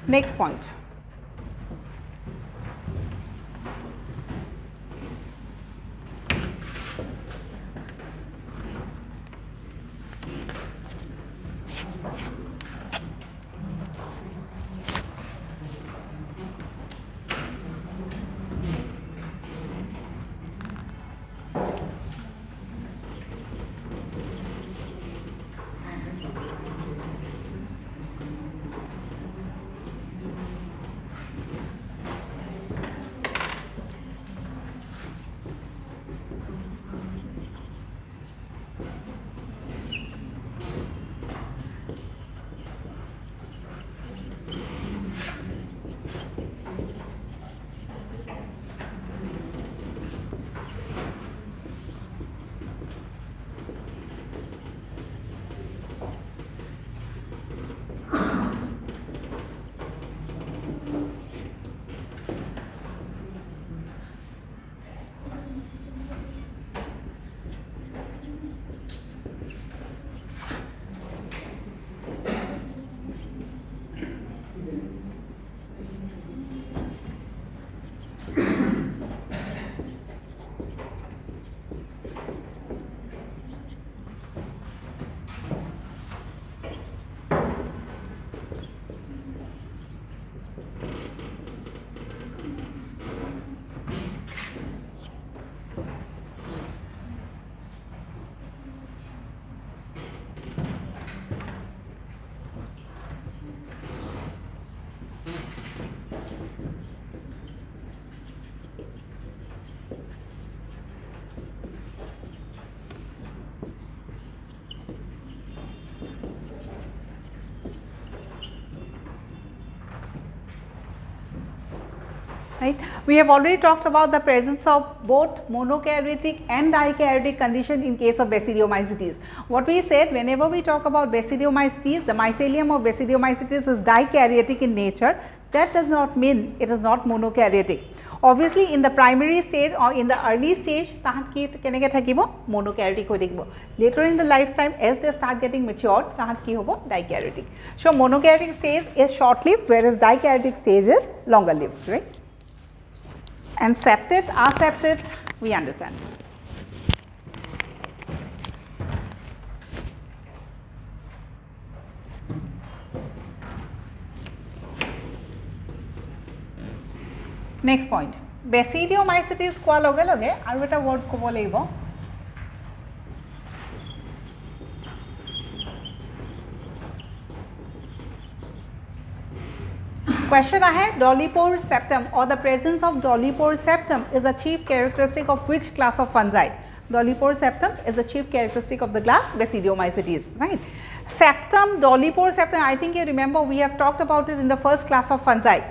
Next point. Right. We have already talked about the presence of both monokaryotic and dikaryotic condition in case of Basidiomycetes. What we said, whenever we talk about Basidiomycetes, the mycelium of Basidiomycetes is dikaryotic in nature. That does not mean it is not monokaryotic. Obviously, in the primary stage or in the early stage, monokaryotic. Later in the lifetime, as they start getting matured, dikaryotic. So monokaryotic stage is short-lived, whereas dikaryotic stage is longer-lived, right? And septate, aseptate, we understand. Next point. Basidiomycetes koa loge loge aru eta word kobo lagibo. Question ahead, Dollipore septum or the presence of Dollipore septum is a chief characteristic of which class of fungi? Dollipore septum is a chief characteristic of the class Basidiomycetes, right? Septum, Dollipore septum, I think you remember we have talked about it in the first class of fungi.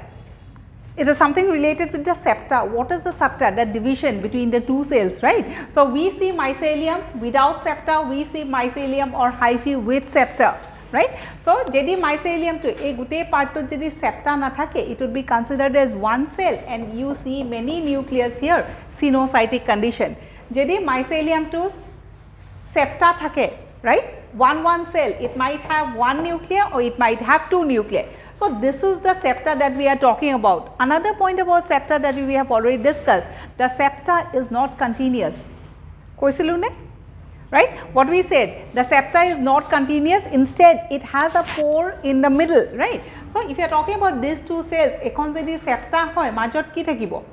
It is something related with the septa. What is the septa? The division between the two cells, right? So, we see mycelium without septa, we see mycelium or hyphae with septa, right? So, jedi mycelium to a gute part to jedi septa na thake, it would be considered as one cell and you see many nucleus here, cenocytic condition. Jedi mycelium to septa thake, right? One cell, it might have one nucleus or it might have two nuclei. So, this is the septa that we are talking about. Another point about septa that we have already discussed, the septa is not continuous. Right? What we said, the septa is not continuous, instead it has a pore in the middle, right? So, if you are talking about these two cells, ekon jodi septa hoy, majot ki thakibo?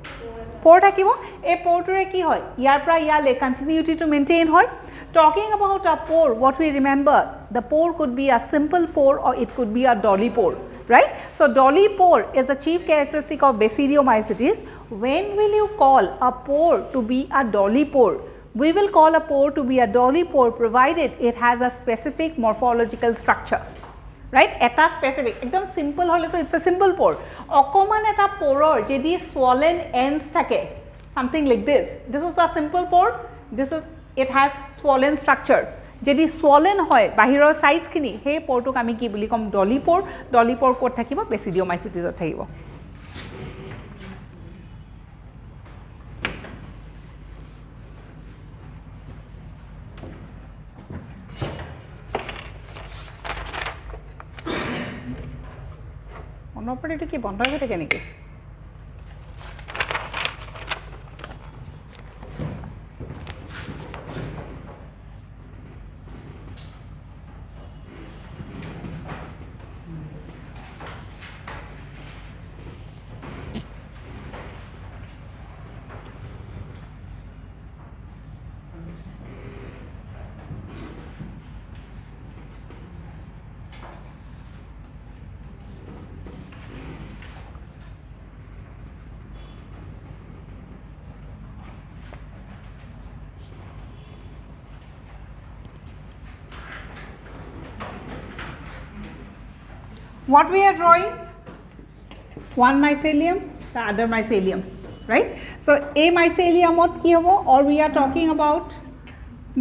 Pore thakibo, a pore tore ki hoy? Yar pra yale continuity to maintain hoy. Talking about a pore, what we remember, the pore could be a simple pore or it could be a dolly pore, right? So, dolly pore is a chief characteristic of Basidiomycetes. When will you call a pore to be a dolly pore? We will call a pore to be a dolly pore provided it has a specific morphological structure, right? Eta specific, ekdom simple hole to it's a simple pore. Okoman eta pore jedi swollen ends thake, something like this. This is a simple pore. This is, it has swollen structure. Jedi swollen hoy bahiror sides kini he pore to kami ki buli kom dolly pore. Dolly pore kot thakibo Basidiomycetes thakibo. অনপরে এটা কি বন্ধ হয়ে থাকে নাকি? What we are drawing? One mycelium, the other mycelium, right? So, a mycelium what ki hobo, or we are talking about,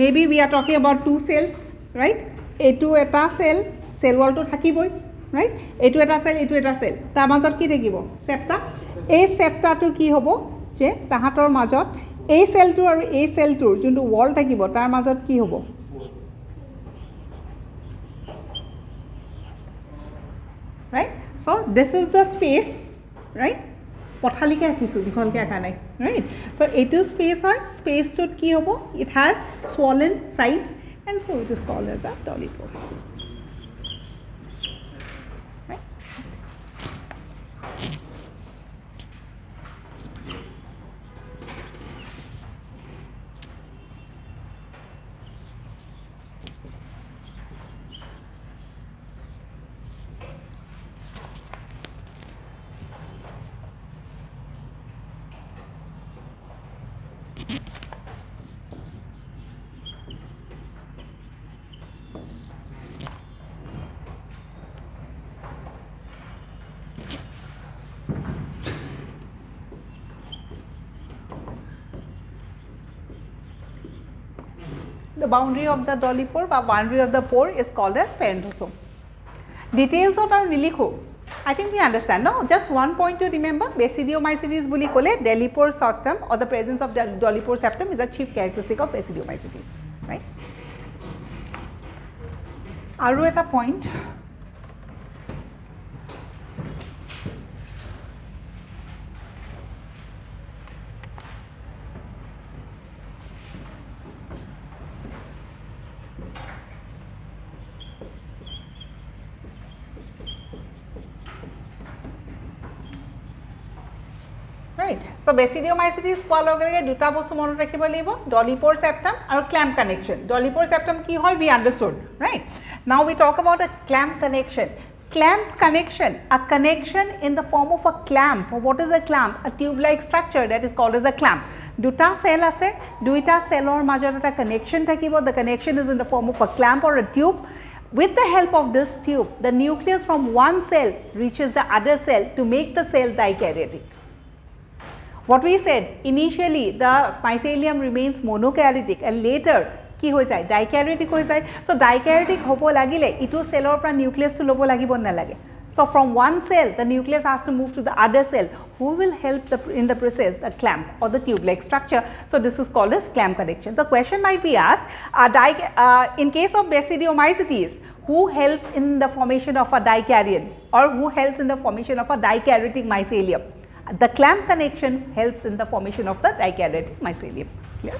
maybe we are talking about two cells, right? A2 eta cell, cell wall to thakiboi, right? A2 eta cell, A2 eta cell. Tar majot ki thakibo? Septa. A septa to ki hobo? Je tahator majot A cell to aru A cell to jonto wall thakibo, tar majot ki hobo? Right? So, this is the space, right? Pothalike akhisu, dikholke akha nai, right? So, A2 space hoy, space to ki hobo? It has swollen sides and so it is called as a dolly pore. Right? The boundary of the dolly pore or boundary of the pore is called as parentosome. Details of our nilikho. I think we understand, no? Just one point to remember, Basidiomycetes buli kole Dollipore septum or the presence of the Dollipore septum is a chief characteristic of Basidiomycetes, right? Aru eta point. Right. So, Basidiomycetes কোৱা লগে লগে দুটা বস্তু মনত ৰাখিব লাগিব, Dollipore septum আৰু clamp connection. Dollipore septum কি হয় we understood, right? Now we talk about a clamp connection. clamp connection, a connection in the form of a clamp. What is a clamp? A tube like structure that is called as a clamp. Duta cell ase, duita cellor major eta connection thakibo, the connection is in the form of a clamp or a tube. With the help of this tube, the nucleus from one cell reaches the other cell to make the cell dikaryotic. What we said, initially the mycelium remains monokaryotic and later কি হৈ যায় ডাইক্যাৰিওটিক হৈ যায় so ডাইক্যাৰিওটিক হ'ব লাগিলে ইটো সেলৰ পৰা নিউক্লিয়াছটো ল'ব লাগিব না লাগে so from one cell the nucleus has to move to the other cell who will help in the process the clamp or the tube like structure so this is called as clamp connection the question might be asked in case of basidiomycetes who helps in the formation of a dikaryon or who helps in the formation of a dikaryotic mycelium the clamp connection helps in the formation of the dikaryotic mycelium clear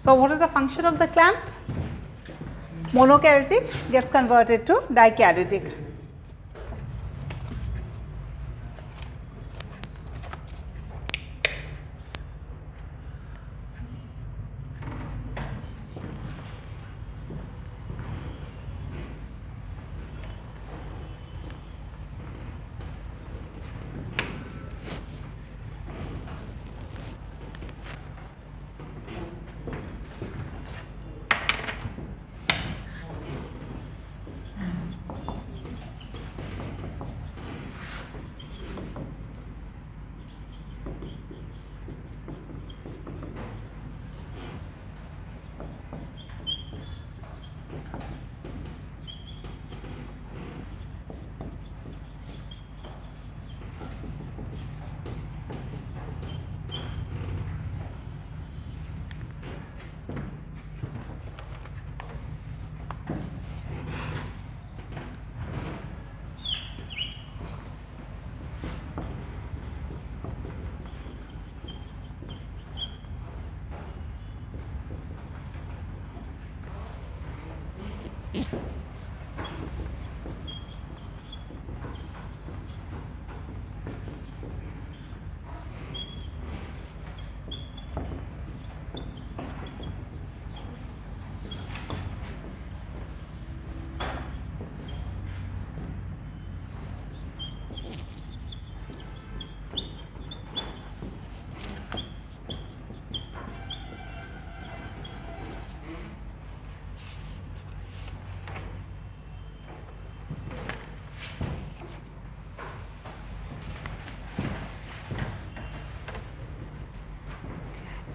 So, what is the function of the clamp? Monokaryotic gets converted to dikaryotic.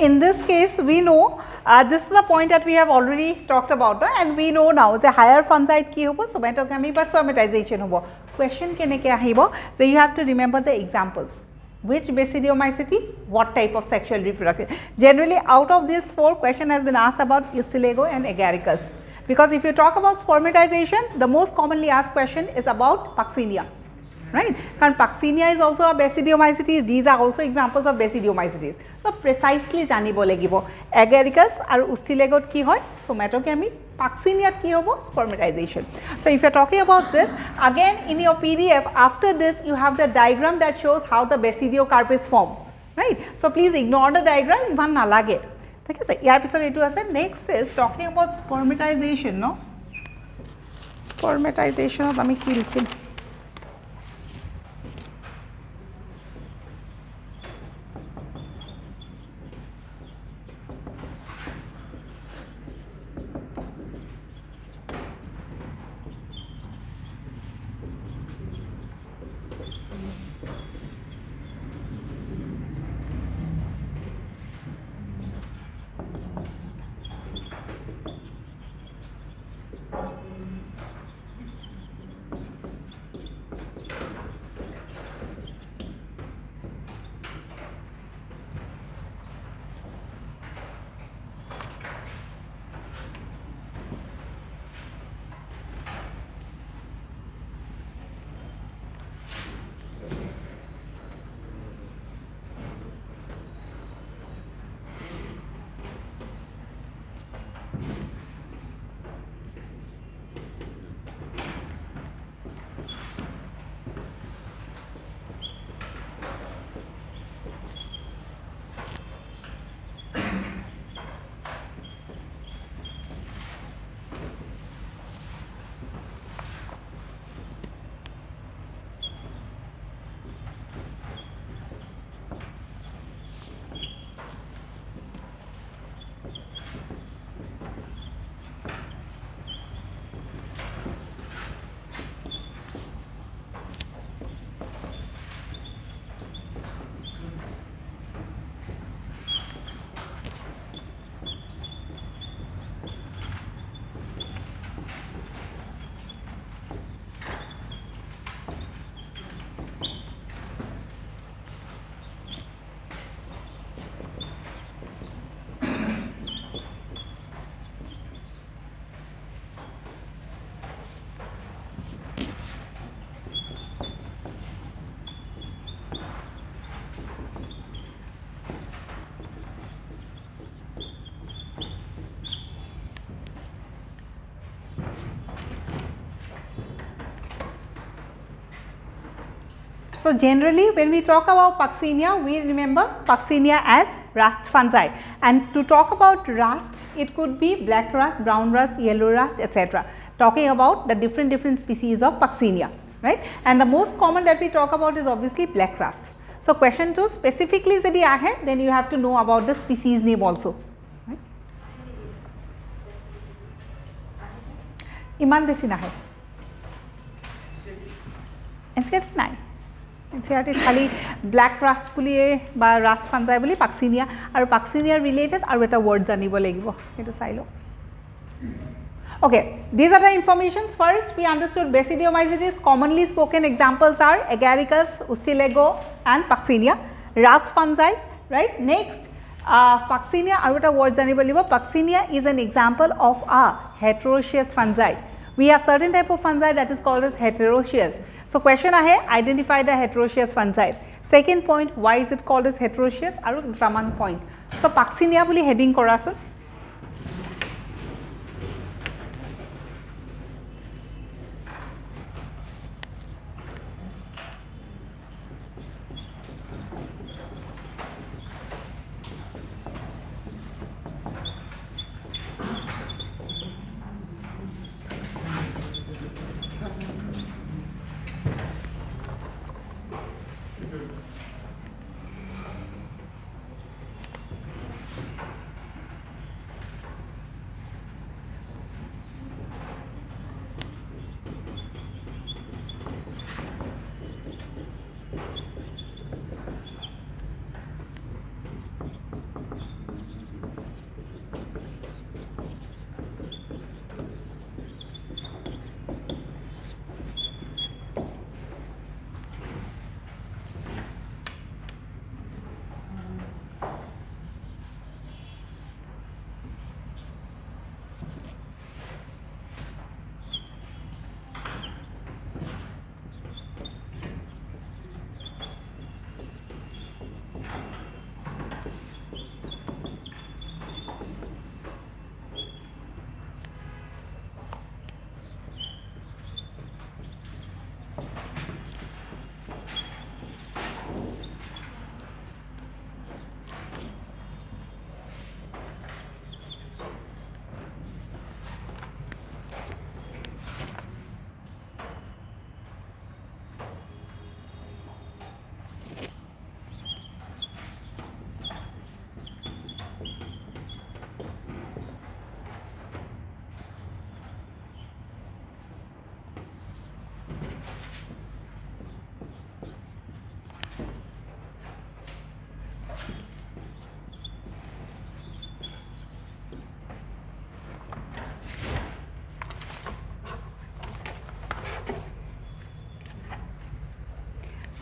In this case, we know this is a point that we have already talked about, and we know now the higher fungicide ki hobo somatogamy ba spermatization hobo. Question keneke ahibo? So you have to remember the examples. Which basidiomycete, what type of sexual reproduction. Generally, out of these four, question has been asked about Ustulego and Agaricus. Because if you talk about spermatization, the most commonly asked question is about Puccinia. Right? Because Puccinia is also a basidiomycetes, these are also examples of basidiomycetes. So, precisely janibo lagibo. Agaricus or Ustilegot ki hoy, somatogamy, Puccinia ki hobo, spermatization. So, if you are talking about this, again in your PDF, after this you have the diagram that shows how the basidiocarp is formed. Right? So, please ignore the diagram, iman nalage. Next is talking about spermatization, no? Spermatization of ami ki likhim. So generally when we talk about Puccinia, we remember Puccinia as rust fungi, and to talk about rust, it could be black rust, brown rust, yellow rust, etc. Talking about the different species of Puccinia, right? And the most common that we talk about is obviously black rust. So question 2 specifically যদি আহে, then you have to know about the species name also. Right? ইমান বেছি নাহে, NCERT নাই, NCERT খালি black রাষ্ট বুলিয়ে বা রাষ্ট fungi বুলি Puccinia আৰু পাক্সিনিয়াৰ related আৰু এটা ৱৰ্ড জানিব লাগিব, সেইটো চাই লওঁ। Okay, these are the informations. First, we understood Basidiomycetes. Commonly spoken examples are Agaricus, Ustilego, and Puccinia. Rust fungi, right? Next, Puccinia. Aru word janibo libo. Puccinia is an example of a heteroecious fungi. We have certain type of fungi that is called as heteroecious. So, question ahe, identify the heteroecious fungi. Second point, why is it called as heteroecious? Aru grammar point. So, Puccinia buli heading korasun.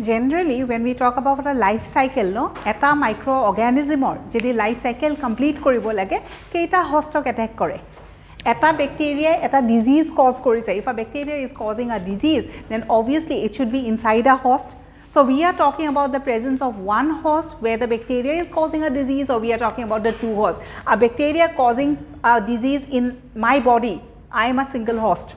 Generally, when we talk about a life cycle, no, eta microorganism or jedi life cycle complete koribo lage, keita host ok attack kore. Eta bacteria, eta disease cause korise. If a bacteria is causing a disease, then obviously it should be inside a host. So we are talking about the presence of one host where the bacteria is causing a disease, or we are talking about the two hosts. A bacteria causing a disease in my body, I am a single host.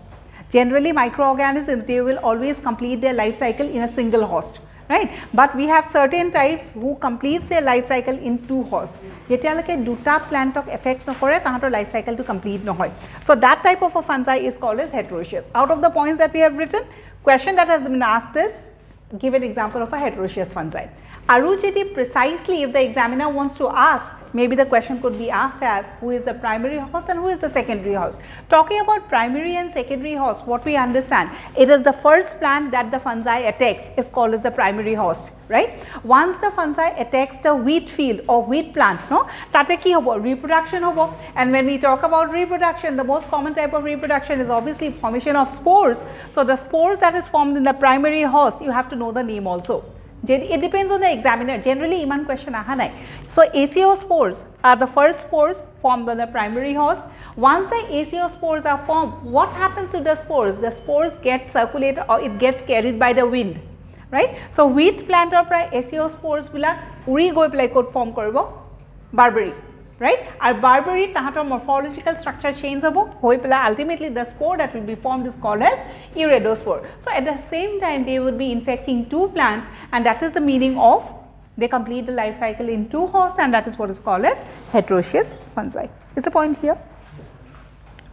Generally, microorganisms, they will always complete their life cycle in a single host, right? But we have certain types who completes their life cycle in two hosts. Jetialake duta plant ok effect nokore, tahator life cycle to complete nohoy. So that type of a fungi is called as heteroecious. Out of the points that we have written, question that has been asked is, give an example of a heteroecious fungi. Arujiti, precisely if the examiner wants to ask, maybe the question could be asked as, who is the primary host and who is the secondary host? Talking about primary and secondary host, what we understand, it is the first plant that the fungi attacks is called as the primary host, right? Once the fungi attacks the wheat field or wheat plant, no, tate ki hobo, reproduction hobo. And when we talk about reproduction, the most common type of reproduction is obviously formation of spores. So the spores that is formed in the primary host, you have to know the name also. It depends on the examiner. Generally, iman question aha nai. So ACO spores are the first spores formed on the primary host. Once the ACO spores are formed, what happens to the spores? The spores get circulated or it gets carried by the wind, right? So wheat plant or ACO spores bila uri goi pelai kot form koribo Barbary, right? Our Barbary tahator morphological structure change hobo hoi pela ultimately the spore that will be formed is called as iridospore. So at the same time they would be infecting two plants, and that is the meaning of they complete the life cycle in two hosts, and that is what is called as heteroecious fungi. Is the point here,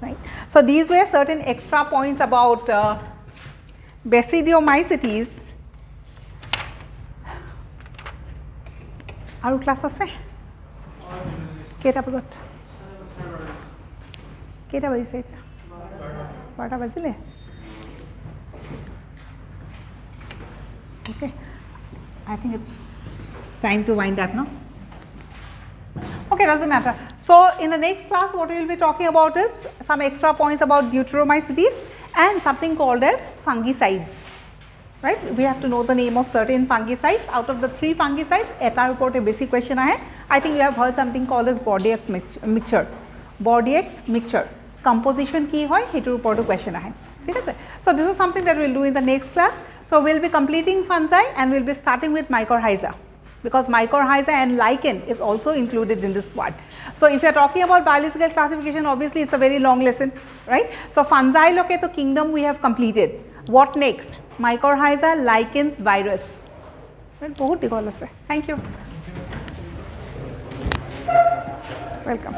right? So these were certain extra points about Basidiomycetes. Aru class ase? Keta bagot? Keta bajise eta? 12টা bajile? Okay, I think it's time to wind up, no? Okay, doesn't matter. So in the next class what we will be talking about is some extra points about Deuteromycetes and something called as fungicides, right? We have to know the name of certain fungicides. Out of the 3 fungicides, eta report a basic question ahe. I think you have heard something called as Bordeaux mixture. Bordeaux mixture composition ki hoy hetu report question ahe. ठीक है? So this is something that we will do in the next class. So we will be completing fungi and we will be starting with mycorrhiza, because mycorrhiza and lichen is also included in this part. So if you are talking about biological classification, obviously it's a very long lesson, right? So fungi loke to kingdom we have completed. What next? Mycorrhiza, lichens, virus. बहुत dikol ase. Thank you. Welcome.